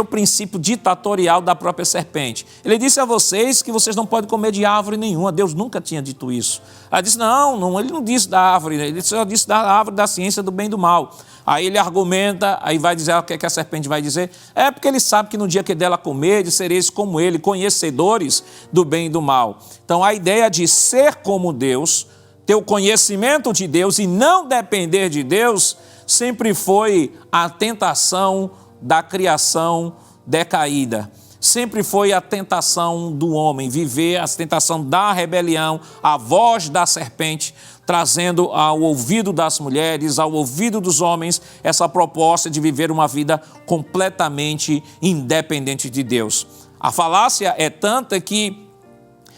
o princípio ditatorial da própria serpente. Ele disse a vocês que vocês não podem comer de árvore nenhuma. Deus nunca tinha dito isso. Ela disse, não, ele não disse da árvore, ele só disse da árvore da ciência do bem e do mal. Aí ele argumenta, aí vai dizer o que a serpente vai dizer. É porque ele sabe que no dia que dela comer, sereis como ele, conhecedores do bem e do mal. Então a ideia de ser como Deus, ter o conhecimento de Deus e não depender de Deus, sempre foi a tentação da criação decaída. Sempre foi a tentação do homem, viver a tentação da rebelião, a voz da serpente, trazendo ao ouvido das mulheres, ao ouvido dos homens, essa proposta de viver uma vida completamente independente de Deus. A falácia é tanta que,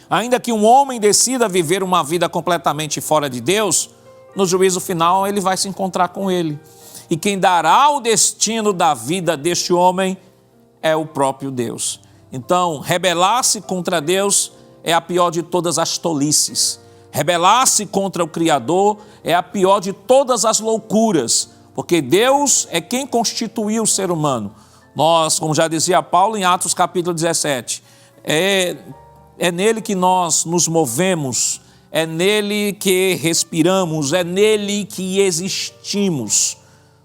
ainda que um homem decida viver uma vida completamente fora de Deus, no juízo final ele vai se encontrar com ele. E quem dará o destino da vida deste homem é o próprio Deus. Então, rebelar-se contra Deus é a pior de todas as tolices. Rebelar-se contra o Criador é a pior de todas as loucuras, porque Deus é quem constituiu o ser humano. Nós, como já dizia Paulo em Atos capítulo 17, é nele que nós nos movemos, é nele que respiramos, é nele que existimos.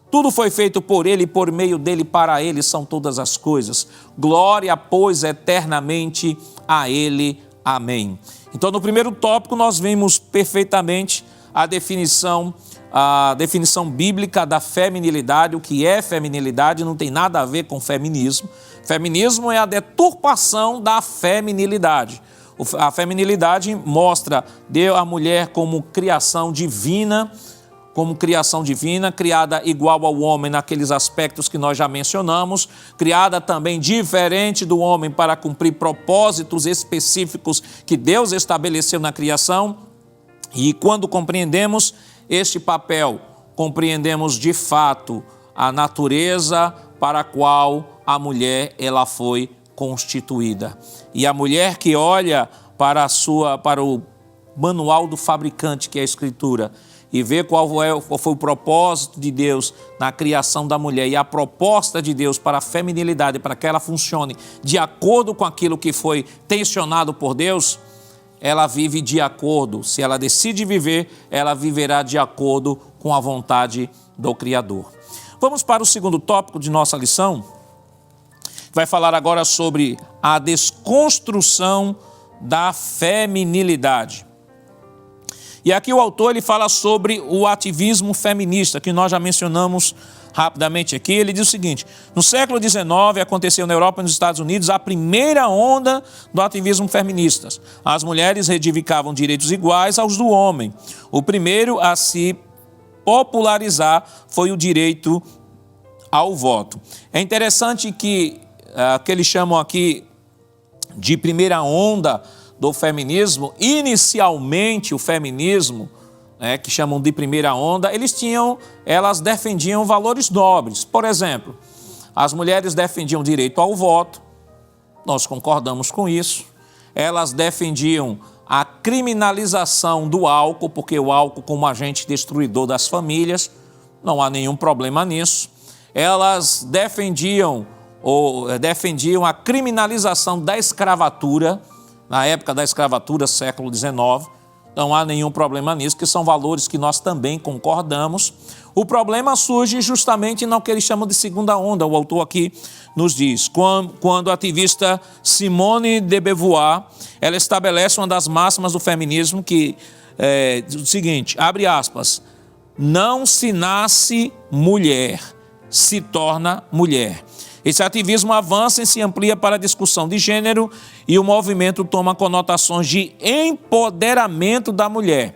Tudo foi feito por ele, por meio dele, para ele são todas as coisas. Glória, pois, eternamente a ele. Amém. Então, no primeiro tópico, nós vimos perfeitamente a definição bíblica da feminilidade. O que é feminilidade não tem nada a ver com feminismo. Feminismo é a deturpação da feminilidade. A feminilidade mostra a mulher como criação divina, criada igual ao homem naqueles aspectos que nós já mencionamos, criada também diferente do homem para cumprir propósitos específicos que Deus estabeleceu na criação. E quando compreendemos este papel, compreendemos de fato a natureza para a qual a mulher ela foi constituída. E a mulher que olha para o manual do fabricante, que é a Escritura, e vê qual foi o propósito de Deus na criação da mulher e a proposta de Deus para a feminilidade, para que ela funcione de acordo com aquilo que foi tensionado por Deus, ela vive de acordo. Se ela decide viver, ela viverá de acordo com a vontade do Criador. Vamos para o segundo tópico de nossa lição. Vai falar agora sobre a desconstrução da feminilidade. E aqui o autor ele fala sobre o ativismo feminista, que nós já mencionamos rapidamente aqui. Ele diz o seguinte: no século XIX aconteceu na Europa e nos Estados Unidos a primeira onda do ativismo feminista. As mulheres reivindicavam direitos iguais aos do homem. O primeiro a se popularizar foi o direito ao voto. É interessante que eles chamam aqui de primeira onda do feminismo. Inicialmente o feminismo, que chamam de primeira onda, elas defendiam valores nobres. Por exemplo, as mulheres defendiam direito ao voto, nós concordamos com isso. Elas defendiam a criminalização do álcool, porque o álcool como agente destruidor das famílias, não há nenhum problema nisso. Elas defendiam a criminalização da escravatura, na época da escravatura, século XIX, não há nenhum problema nisso, que são valores que nós também concordamos. O problema surge justamente no que eles chamam de segunda onda. O autor aqui nos diz, quando a ativista Simone de Beauvoir, ela estabelece uma das máximas do feminismo, que é o seguinte, abre aspas, não se nasce mulher, se torna mulher. Esse ativismo avança e se amplia para a discussão de gênero e o movimento toma conotações de empoderamento da mulher.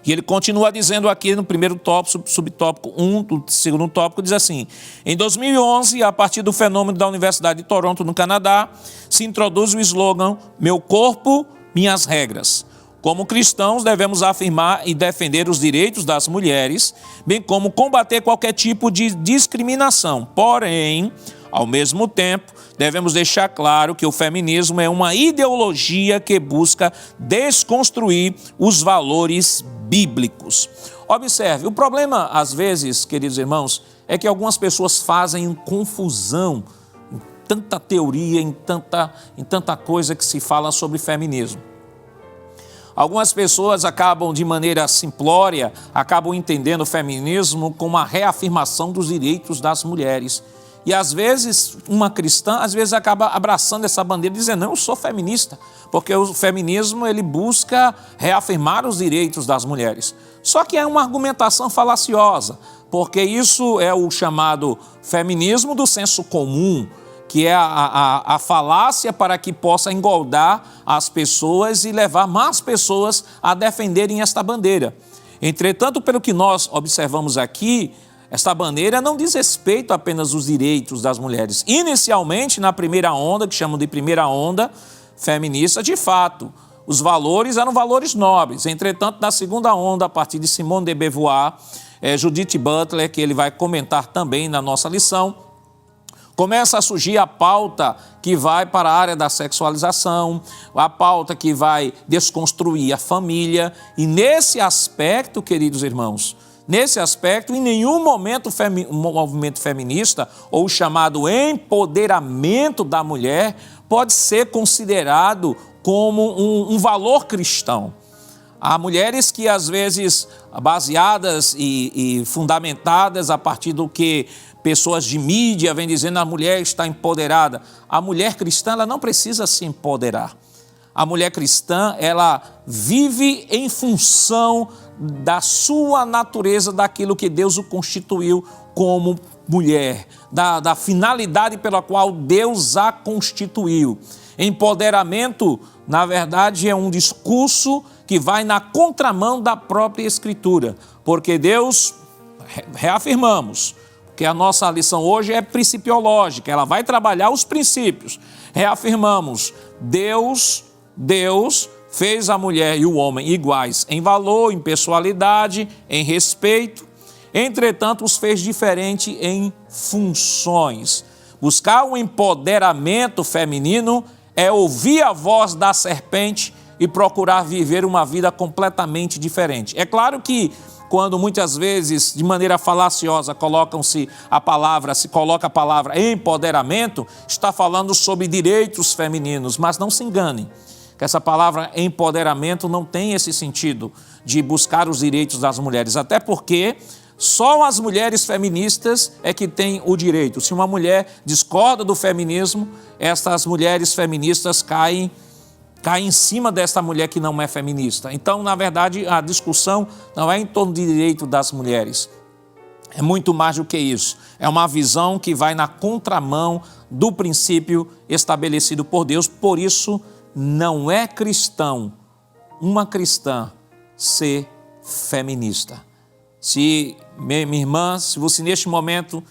E ele continua dizendo aqui no primeiro tópico, subtópico 1, do segundo tópico, diz assim: em 2011, a partir do fenômeno da Universidade de Toronto, no Canadá, se introduz o slogan Meu corpo, minhas regras. Como cristãos, devemos afirmar e defender os direitos das mulheres, bem como combater qualquer tipo de discriminação. Porém, ao mesmo tempo, devemos deixar claro que o feminismo é uma ideologia que busca desconstruir os valores bíblicos. Observe, o problema, às vezes, queridos irmãos, é que algumas pessoas fazem confusão em tanta teoria, em tanta coisa que se fala sobre feminismo. Algumas pessoas acabam, de maneira simplória, acabam entendendo o feminismo como uma reafirmação dos direitos das mulheres. E às vezes, uma cristã, acaba abraçando essa bandeira e dizendo, não, eu sou feminista, porque o feminismo, ele busca reafirmar os direitos das mulheres. Só que é uma argumentação falaciosa, porque isso é o chamado feminismo do senso comum, que é a falácia para que possa engordar as pessoas e levar mais pessoas a defenderem esta bandeira. Entretanto, pelo que nós observamos aqui, esta bandeira não diz respeito apenas aos direitos das mulheres. Inicialmente, na primeira onda, que chamam de primeira onda feminista, de fato, os valores eram valores nobres. Entretanto, na segunda onda, a partir de Simone de Beauvoir, Judith Butler, que ele vai comentar também na nossa lição, começa a surgir a pauta que vai para a área da sexualização, a pauta que vai desconstruir a família. E nesse aspecto, queridos irmãos, em nenhum momento o movimento feminista, ou o chamado empoderamento da mulher, pode ser considerado como um valor cristão. Há mulheres que, às vezes, baseadas e fundamentadas a partir do que pessoas de mídia vêm dizendo, a mulher está empoderada. A mulher cristã, ela não precisa se empoderar. A mulher cristã, ela vive em função da sua natureza, daquilo que Deus o constituiu como mulher, da finalidade pela qual Deus a constituiu. Empoderamento, na verdade, é um discurso que vai na contramão da própria Escritura, porque Deus, reafirmamos, que a nossa lição hoje é principiológica, ela vai trabalhar os princípios. Reafirmamos, Deus fez a mulher e o homem iguais em valor, em pessoalidade, em respeito. Entretanto, os fez diferente em funções. Buscar um empoderamento feminino é ouvir a voz da serpente e procurar viver uma vida completamente diferente. É claro que quando muitas vezes, de maneira falaciosa, se coloca a palavra empoderamento, está falando sobre direitos femininos, mas não se engane, que essa palavra empoderamento não tem esse sentido de buscar os direitos das mulheres, até porque só as mulheres feministas é que têm o direito. Se uma mulher discorda do feminismo, essas mulheres feministas caem em cima desta mulher que não é feminista. Então, na verdade, a discussão não é em torno do direito das mulheres. É muito mais do que isso. É uma visão que vai na contramão do princípio estabelecido por Deus. Por isso, não é cristão, uma cristã, ser feminista. Se, minha irmã, se você neste momento,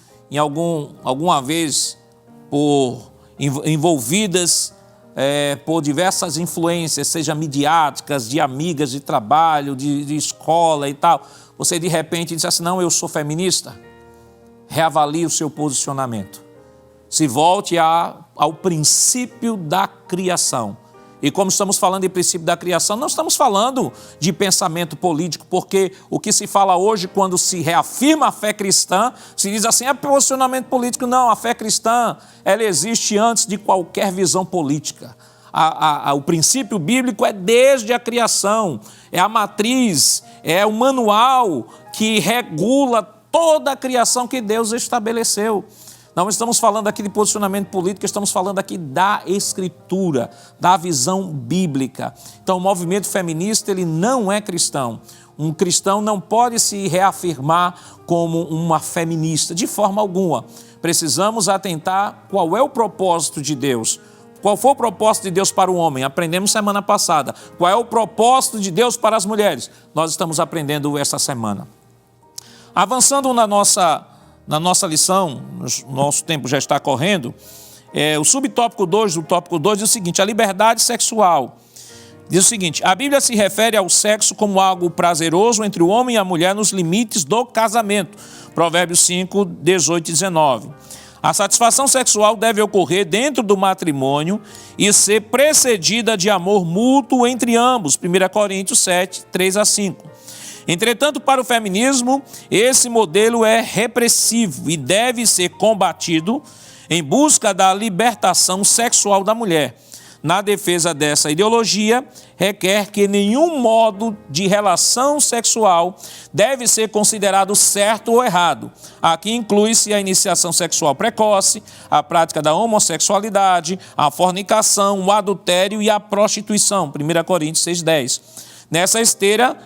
alguma vez, envolvidas por diversas influências, seja midiáticas, de amigas de trabalho, de escola e tal, você de repente diz assim, não, eu sou feminista, reavalie o seu posicionamento. Se volte ao princípio da criação. E como estamos falando de princípio da criação, não estamos falando de pensamento político, porque o que se fala hoje, quando se reafirma a fé cristã, se diz assim, é posicionamento político. Não, a fé cristã, ela existe antes de qualquer visão política. O princípio bíblico é desde a criação, é a matriz, é o manual que regula toda a criação que Deus estabeleceu. Não estamos falando aqui de posicionamento político, estamos falando aqui da Escritura, da visão bíblica. Então, o movimento feminista, ele não é cristão. Um cristão não pode se reafirmar como uma feminista, de forma alguma. Precisamos atentar qual é o propósito de Deus. Qual foi o propósito de Deus para o homem? Aprendemos semana passada. Qual é o propósito de Deus para as mulheres? Nós estamos aprendendo essa semana. Avançando na nossa lição, nosso tempo já está correndo, o subtópico 2 do tópico 2 diz o seguinte, a liberdade sexual. Diz o seguinte, a Bíblia se refere ao sexo como algo prazeroso entre o homem e a mulher nos limites do casamento. Provérbios 5, 18 e 19. A satisfação sexual deve ocorrer dentro do matrimônio e ser precedida de amor mútuo entre ambos. 1 Coríntios 7, 3 a 5. Entretanto, para o feminismo, esse modelo é repressivo e deve ser combatido em busca da libertação sexual da mulher. Na defesa dessa ideologia, requer que nenhum modo de relação sexual deve ser considerado certo ou errado. Aqui inclui-se a iniciação sexual precoce, a prática da homossexualidade, a fornicação, o adultério e a prostituição. 1 Coríntios 6,10. Nessa esteira,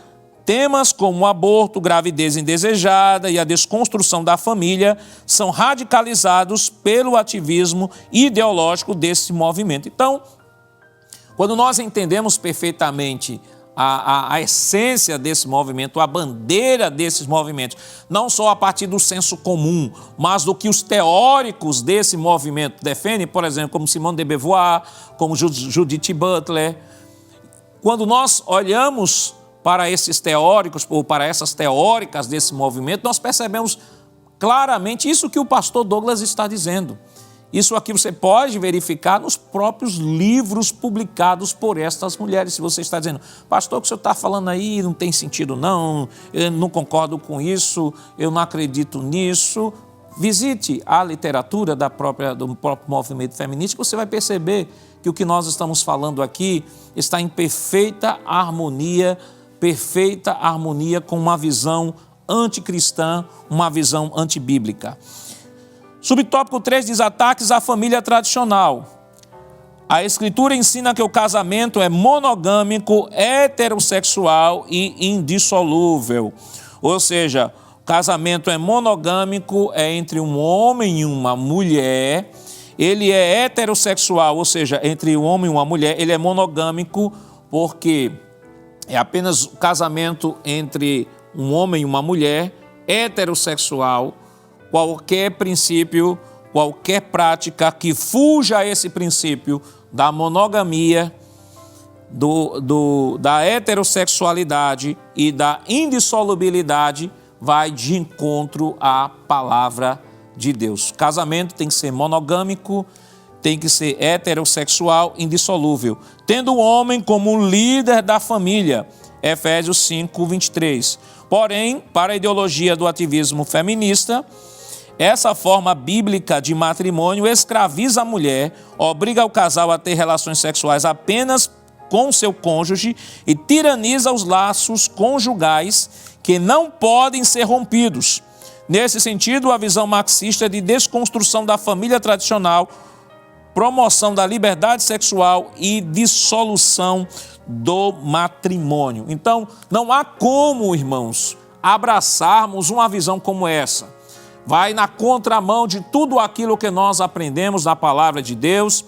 temas como o aborto, gravidez indesejada e a desconstrução da família são radicalizados pelo ativismo ideológico desse movimento. Então, quando nós entendemos perfeitamente a essência desse movimento, a bandeira desses movimentos, não só a partir do senso comum, mas do que os teóricos desse movimento defendem, por exemplo, como Simone de Beauvoir, como Judith Butler, quando nós olhamos para esses teóricos, ou para essas teóricas desse movimento, nós percebemos claramente isso que o pastor Douglas está dizendo. Isso aqui você pode verificar nos próprios livros publicados por estas mulheres. Se você está dizendo, pastor, o que o senhor está falando aí não tem sentido não, eu não concordo com isso, eu não acredito nisso, visite a literatura do próprio movimento feminista, que você vai perceber que o que nós estamos falando aqui está em perfeita harmonia com uma visão anticristã, uma visão antibíblica. Subtópico 3 diz ataques à família tradicional. A Escritura ensina que o casamento é monogâmico, heterossexual e indissolúvel. Ou seja, o casamento é monogâmico, é entre um homem e uma mulher. Ele é heterossexual, ou seja, entre um homem e uma mulher. Ele é monogâmico porque é apenas o casamento entre um homem e uma mulher, heterossexual. Qualquer princípio, qualquer prática que fuja a esse princípio da monogamia, da heterossexualidade e da indissolubilidade vai de encontro à palavra de Deus. Casamento tem que ser monogâmico, tem que ser heterossexual, indissolúvel, tendo o homem como líder da família. Efésios 5, 23. Porém, para a ideologia do ativismo feminista, essa forma bíblica de matrimônio escraviza a mulher, obriga o casal a ter relações sexuais apenas com seu cônjuge e tiraniza os laços conjugais que não podem ser rompidos. Nesse sentido, a visão marxista de desconstrução da família tradicional, promoção da liberdade sexual e dissolução do matrimônio. Então, não há como, irmãos, abraçarmos uma visão como essa. Vai na contramão de tudo aquilo que nós aprendemos na palavra de Deus.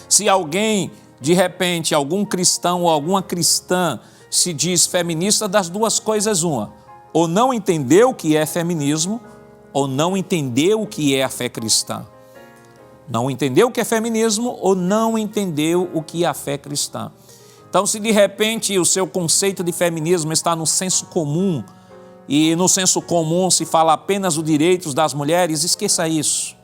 Se alguém, de repente, algum cristão ou alguma cristã se diz feminista, das duas coisas uma: ou não entendeu o que é feminismo, ou não entendeu o que é a fé cristã. Não entendeu o que é feminismo ou não entendeu o que é a fé cristã. Então, se de repente o seu conceito de feminismo está no senso comum, e no senso comum se fala apenas dos direitos das mulheres, esqueça isso.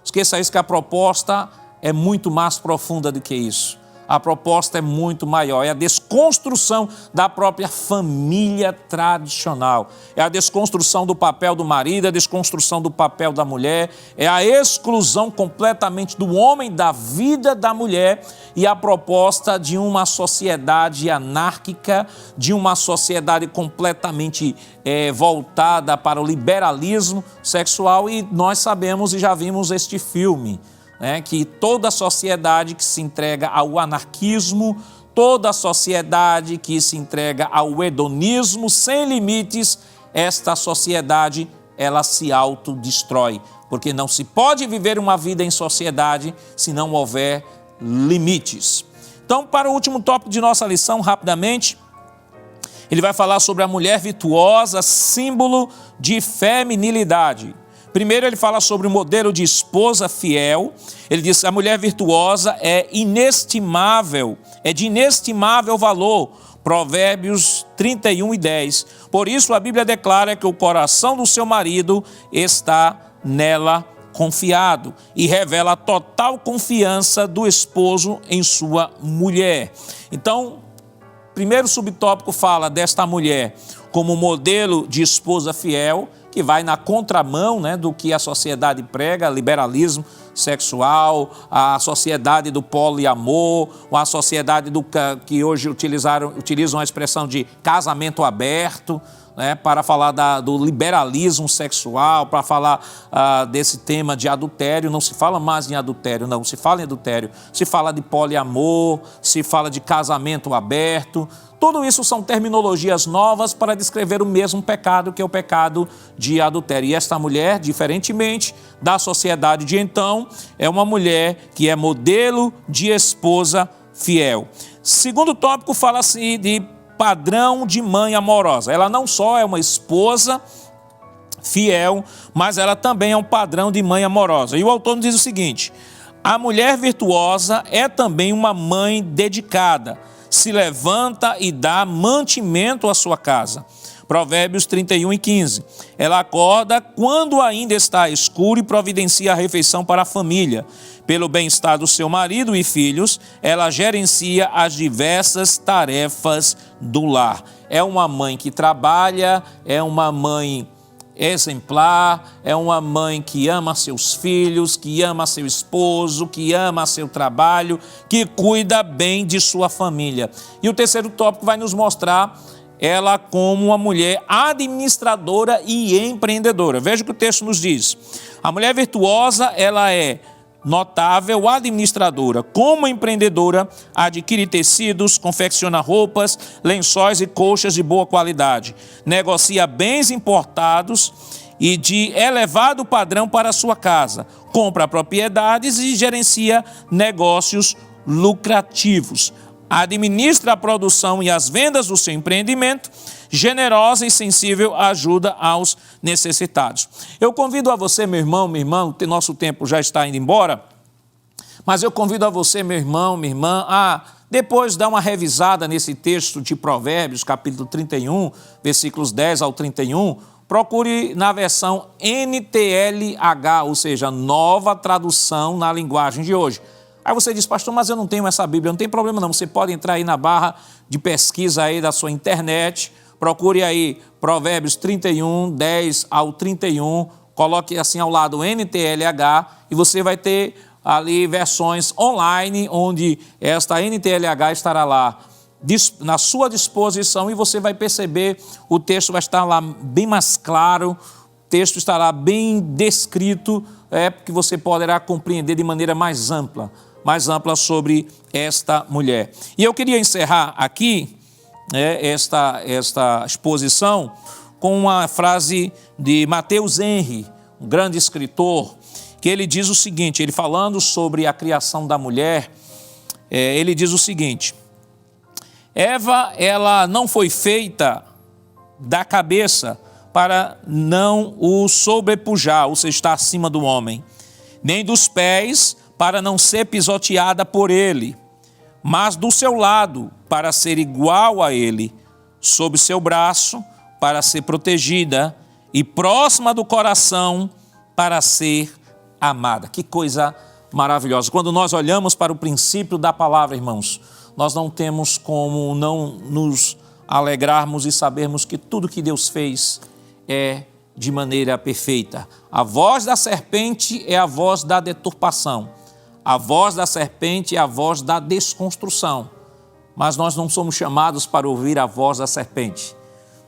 Esqueça isso, que a proposta é muito mais profunda do que isso. A proposta é muito maior, é a desconstrução da própria família tradicional. É a desconstrução do papel do marido, é a desconstrução do papel da mulher, é a exclusão completamente do homem da vida da mulher e a proposta de uma sociedade anárquica, de uma sociedade completamente voltada para o liberalismo sexual. E nós sabemos e já vimos este filme, que toda sociedade que se entrega ao anarquismo, toda sociedade que se entrega ao hedonismo sem limites, esta sociedade ela se autodestrói, porque não se pode viver uma vida em sociedade se não houver limites. Então, para o último tópico de nossa lição, rapidamente, ele vai falar sobre a mulher virtuosa, símbolo de feminilidade. Primeiro ele fala sobre o modelo de esposa fiel. Ele diz que a mulher virtuosa é inestimável, é de inestimável valor. Provérbios 31:10. Por isso a Bíblia declara que o coração do seu marido está nela confiado e revela a total confiança do esposo em sua mulher. Então, primeiro subtópico fala desta mulher como modelo de esposa fiel, que vai na contramão, né, do que a sociedade prega, liberalismo sexual, a sociedade do poliamor, a sociedade que hoje utilizam a expressão de casamento aberto, né, para falar do liberalismo sexual, para falar desse tema de adultério. Não se fala mais em adultério, não se fala em adultério, se fala de poliamor, se fala de casamento aberto. Tudo isso são terminologias novas para descrever o mesmo pecado, que é o pecado de adultério. E esta mulher, diferentemente da sociedade de então, é uma mulher que é modelo de esposa fiel. Segundo tópico fala-se de padrão de mãe amorosa. Ela não só é uma esposa fiel, mas ela também é um padrão de mãe amorosa. E o autor nos diz o seguinte: a mulher virtuosa é também uma mãe dedicada, se levanta e dá mantimento à sua casa. Provérbios 31:15. Ela acorda quando ainda está escuro e providencia a refeição para a família. Pelo bem-estar do seu marido e filhos, ela gerencia as diversas tarefas do lar. É uma mãe que trabalha, é uma mãe exemplar, é uma mãe que ama seus filhos, que ama seu esposo, que ama seu trabalho, que cuida bem de sua família. E o terceiro tópico vai nos mostrar ela como uma mulher administradora e empreendedora. Veja o que o texto nos diz. A mulher virtuosa, ela é notável administradora. Como empreendedora, adquire tecidos, confecciona roupas, lençóis e colchas de boa qualidade. Negocia bens importados e de elevado padrão para a sua casa. Compra propriedades e gerencia negócios lucrativos. Administra a produção e as vendas do seu empreendimento. Generosa e sensível, ajuda aos necessitados. Eu convido a você, meu irmão, minha irmã, o nosso tempo já está indo embora, mas eu convido a você, meu irmão, minha irmã, a depois dar uma revisada nesse texto de Provérbios, capítulo 31, versículos 10 ao 31, procure na versão NTLH, ou seja, nova tradução na linguagem de hoje. Aí você diz: pastor, mas eu não tenho essa Bíblia. Não tem problema não, você pode entrar aí na barra de pesquisa aí da sua internet, procure aí Provérbios 31, 10 ao 31, coloque assim ao lado NTLH e você vai ter ali versões online, onde esta NTLH estará lá na sua disposição e você vai perceber, o texto vai estar lá bem mais claro, o texto estará bem descrito, porque você poderá compreender de maneira mais ampla sobre esta mulher. E eu queria encerrar aqui esta exposição com uma frase de Mateus Henry, um grande escritor, que ele diz o seguinte, ele falando sobre a criação da mulher, ele diz o seguinte: Eva, ela não foi feita da cabeça para não o sobrepujar, ou seja, estar acima do homem, nem dos pés para não ser pisoteada por ele, mas do seu lado para ser igual a ele, sob seu braço para ser protegida e próxima do coração para ser amada. Que coisa maravilhosa. Quando nós olhamos para o princípio da palavra, irmãos, nós não temos como não nos alegrarmos e sabermos que tudo que Deus fez é de maneira perfeita. A voz da serpente é a voz da deturpação. A voz da serpente é a voz da desconstrução. Mas nós não somos chamados para ouvir a voz da serpente.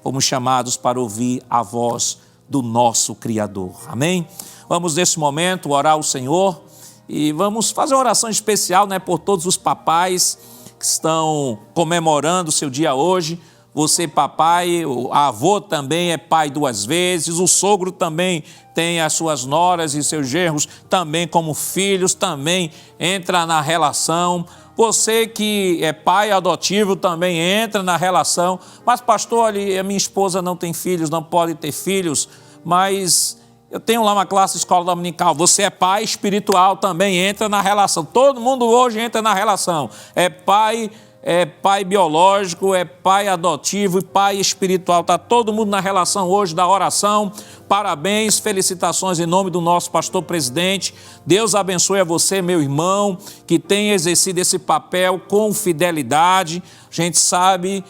Fomos chamados para ouvir a voz do nosso Criador. Amém? Vamos, nesse momento, orar ao Senhor e vamos fazer uma oração especial, por todos os papais que estão comemorando o seu dia hoje. Você, papai, o avô também é pai 2 vezes, o sogro também tem as suas noras e seus genros também como filhos, também entra na relação. Você que é pai adotivo também entra na relação. Mas, pastor, a minha esposa não tem filhos, não pode ter filhos, mas eu tenho lá uma classe de escola dominical. Você é pai espiritual, também entra na relação. Todo mundo hoje entra na relação. É pai é pai biológico, é pai adotivo e pai espiritual. Está todo mundo na relação hoje da oração. Parabéns, felicitações em nome do nosso pastor presidente. Deus abençoe a você, meu irmão, que tem exercido esse papel com fidelidade. A gente sabe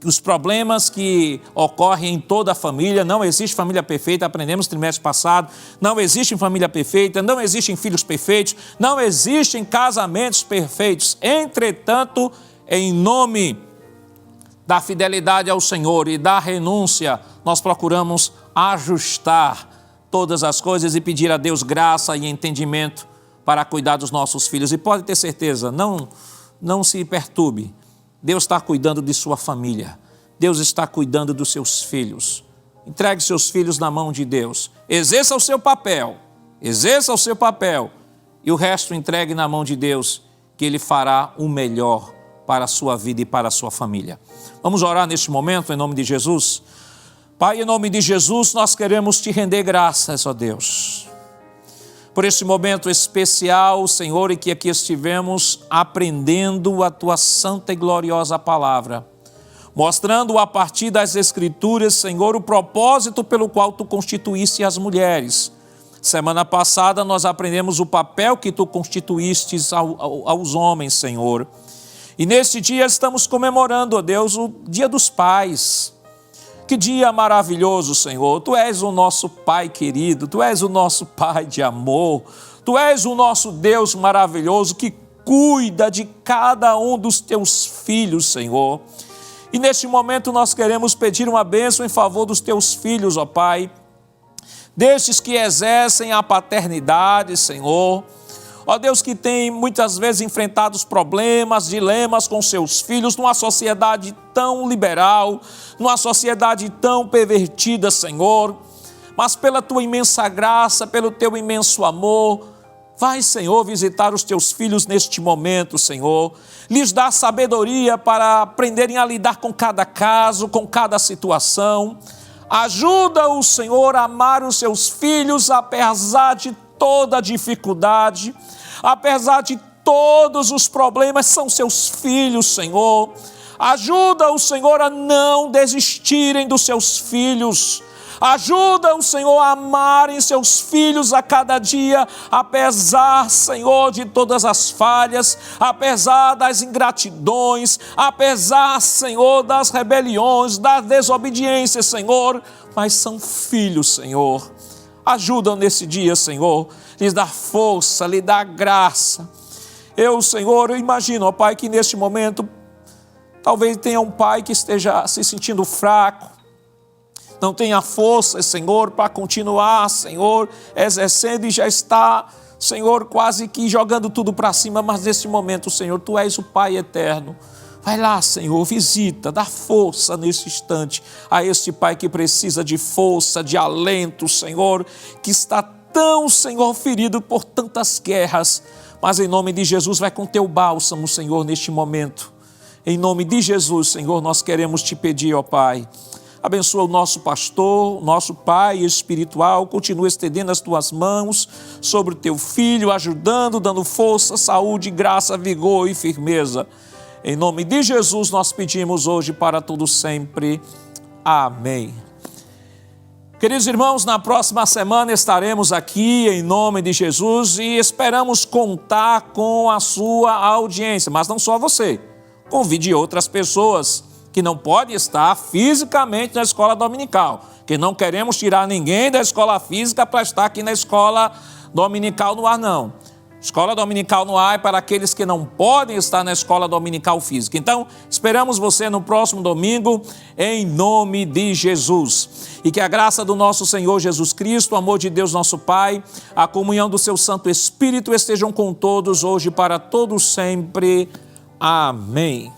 os problemas que ocorrem em toda a família. Não existe família perfeita, aprendemos no trimestre passado. Não existe família perfeita, não existem filhos perfeitos, não existem casamentos perfeitos. Entretanto, em nome da fidelidade ao Senhor e da renúncia, nós procuramos ajustar todas as coisas e pedir a Deus graça e entendimento para cuidar dos nossos filhos. E pode ter certeza, não se perturbe. Deus está cuidando de sua família. Deus está cuidando dos seus filhos. Entregue seus filhos na mão de Deus. Exerça o seu papel. Exerça o seu papel. E o resto entregue na mão de Deus, que Ele fará o melhor para a sua vida e para a sua família. Vamos orar neste momento, em nome de Jesus. Pai, em nome de Jesus, nós queremos te render graças, ó Deus, por este momento especial, Senhor, em que aqui estivemos aprendendo a Tua santa e gloriosa palavra, mostrando a partir das Escrituras, Senhor, o propósito pelo qual Tu constituíste as mulheres. Semana passada nós aprendemos o papel que Tu constituíste aos homens, Senhor. E neste dia estamos comemorando, ó Deus, o Dia dos Pais. Que dia maravilhoso, Senhor. Tu és o nosso Pai querido, Tu és o nosso Pai de amor, Tu és o nosso Deus maravilhoso que cuida de cada um dos Teus filhos, Senhor. E neste momento nós queremos pedir uma bênção em favor dos Teus filhos, ó Pai, destes que exercem a paternidade, Senhor. Ó Deus, que tem muitas vezes enfrentado os problemas, dilemas com seus filhos, numa sociedade tão liberal, numa sociedade tão pervertida, Senhor. Mas pela Tua imensa graça, pelo Teu imenso amor, vai, Senhor, visitar os Teus filhos neste momento, Senhor. Lhes dá sabedoria para aprenderem a lidar com cada caso, com cada situação. Ajuda-os, Senhor, a amar os Seus filhos, apesar de toda a dificuldade, apesar de todos os problemas, são Seus filhos, Senhor. Ajuda o Senhor a não desistirem dos Seus filhos. Ajuda o Senhor a amarem Seus filhos a cada dia, apesar, Senhor, de todas as falhas, apesar das ingratidões, apesar, Senhor, das rebeliões, das desobediências, Senhor, mas são filhos, Senhor. Ajuda nesse dia, Senhor, lhes dá força, lhe dá graça. Senhor, eu imagino, ó Pai, que neste momento talvez tenha um pai que esteja se sentindo fraco, não tenha força, Senhor, para continuar, Senhor, exercendo e já está, Senhor, quase que jogando tudo para cima, mas nesse momento, Senhor, Tu és o Pai eterno. Vai lá, Senhor, visita, dá força nesse instante a este pai que precisa de força, de alento, Senhor, que está tão, Senhor, ferido por tantas guerras, mas em nome de Jesus vai com Teu bálsamo, Senhor, neste momento. Em nome de Jesus, Senhor, nós queremos Te pedir, ó Pai, abençoa o nosso pastor, nosso Pai espiritual, continua estendendo as Tuas mãos sobre o Teu filho, ajudando, dando força, saúde, graça, vigor e firmeza. Em nome de Jesus nós pedimos hoje para todo sempre. Amém. Queridos irmãos, na próxima semana estaremos aqui em nome de Jesus e esperamos contar com a sua audiência, mas não só você. Convide outras pessoas que não podem estar fisicamente na escola dominical, que não queremos tirar ninguém da escola física para estar aqui na escola dominical no ar, não. Escola dominical no ar é para aqueles que não podem estar na escola dominical física. Então, esperamos você no próximo domingo, em nome de Jesus. E que a graça do nosso Senhor Jesus Cristo, o amor de Deus nosso Pai, a comunhão do Seu Santo Espírito estejam com todos hoje para todos sempre. Amém.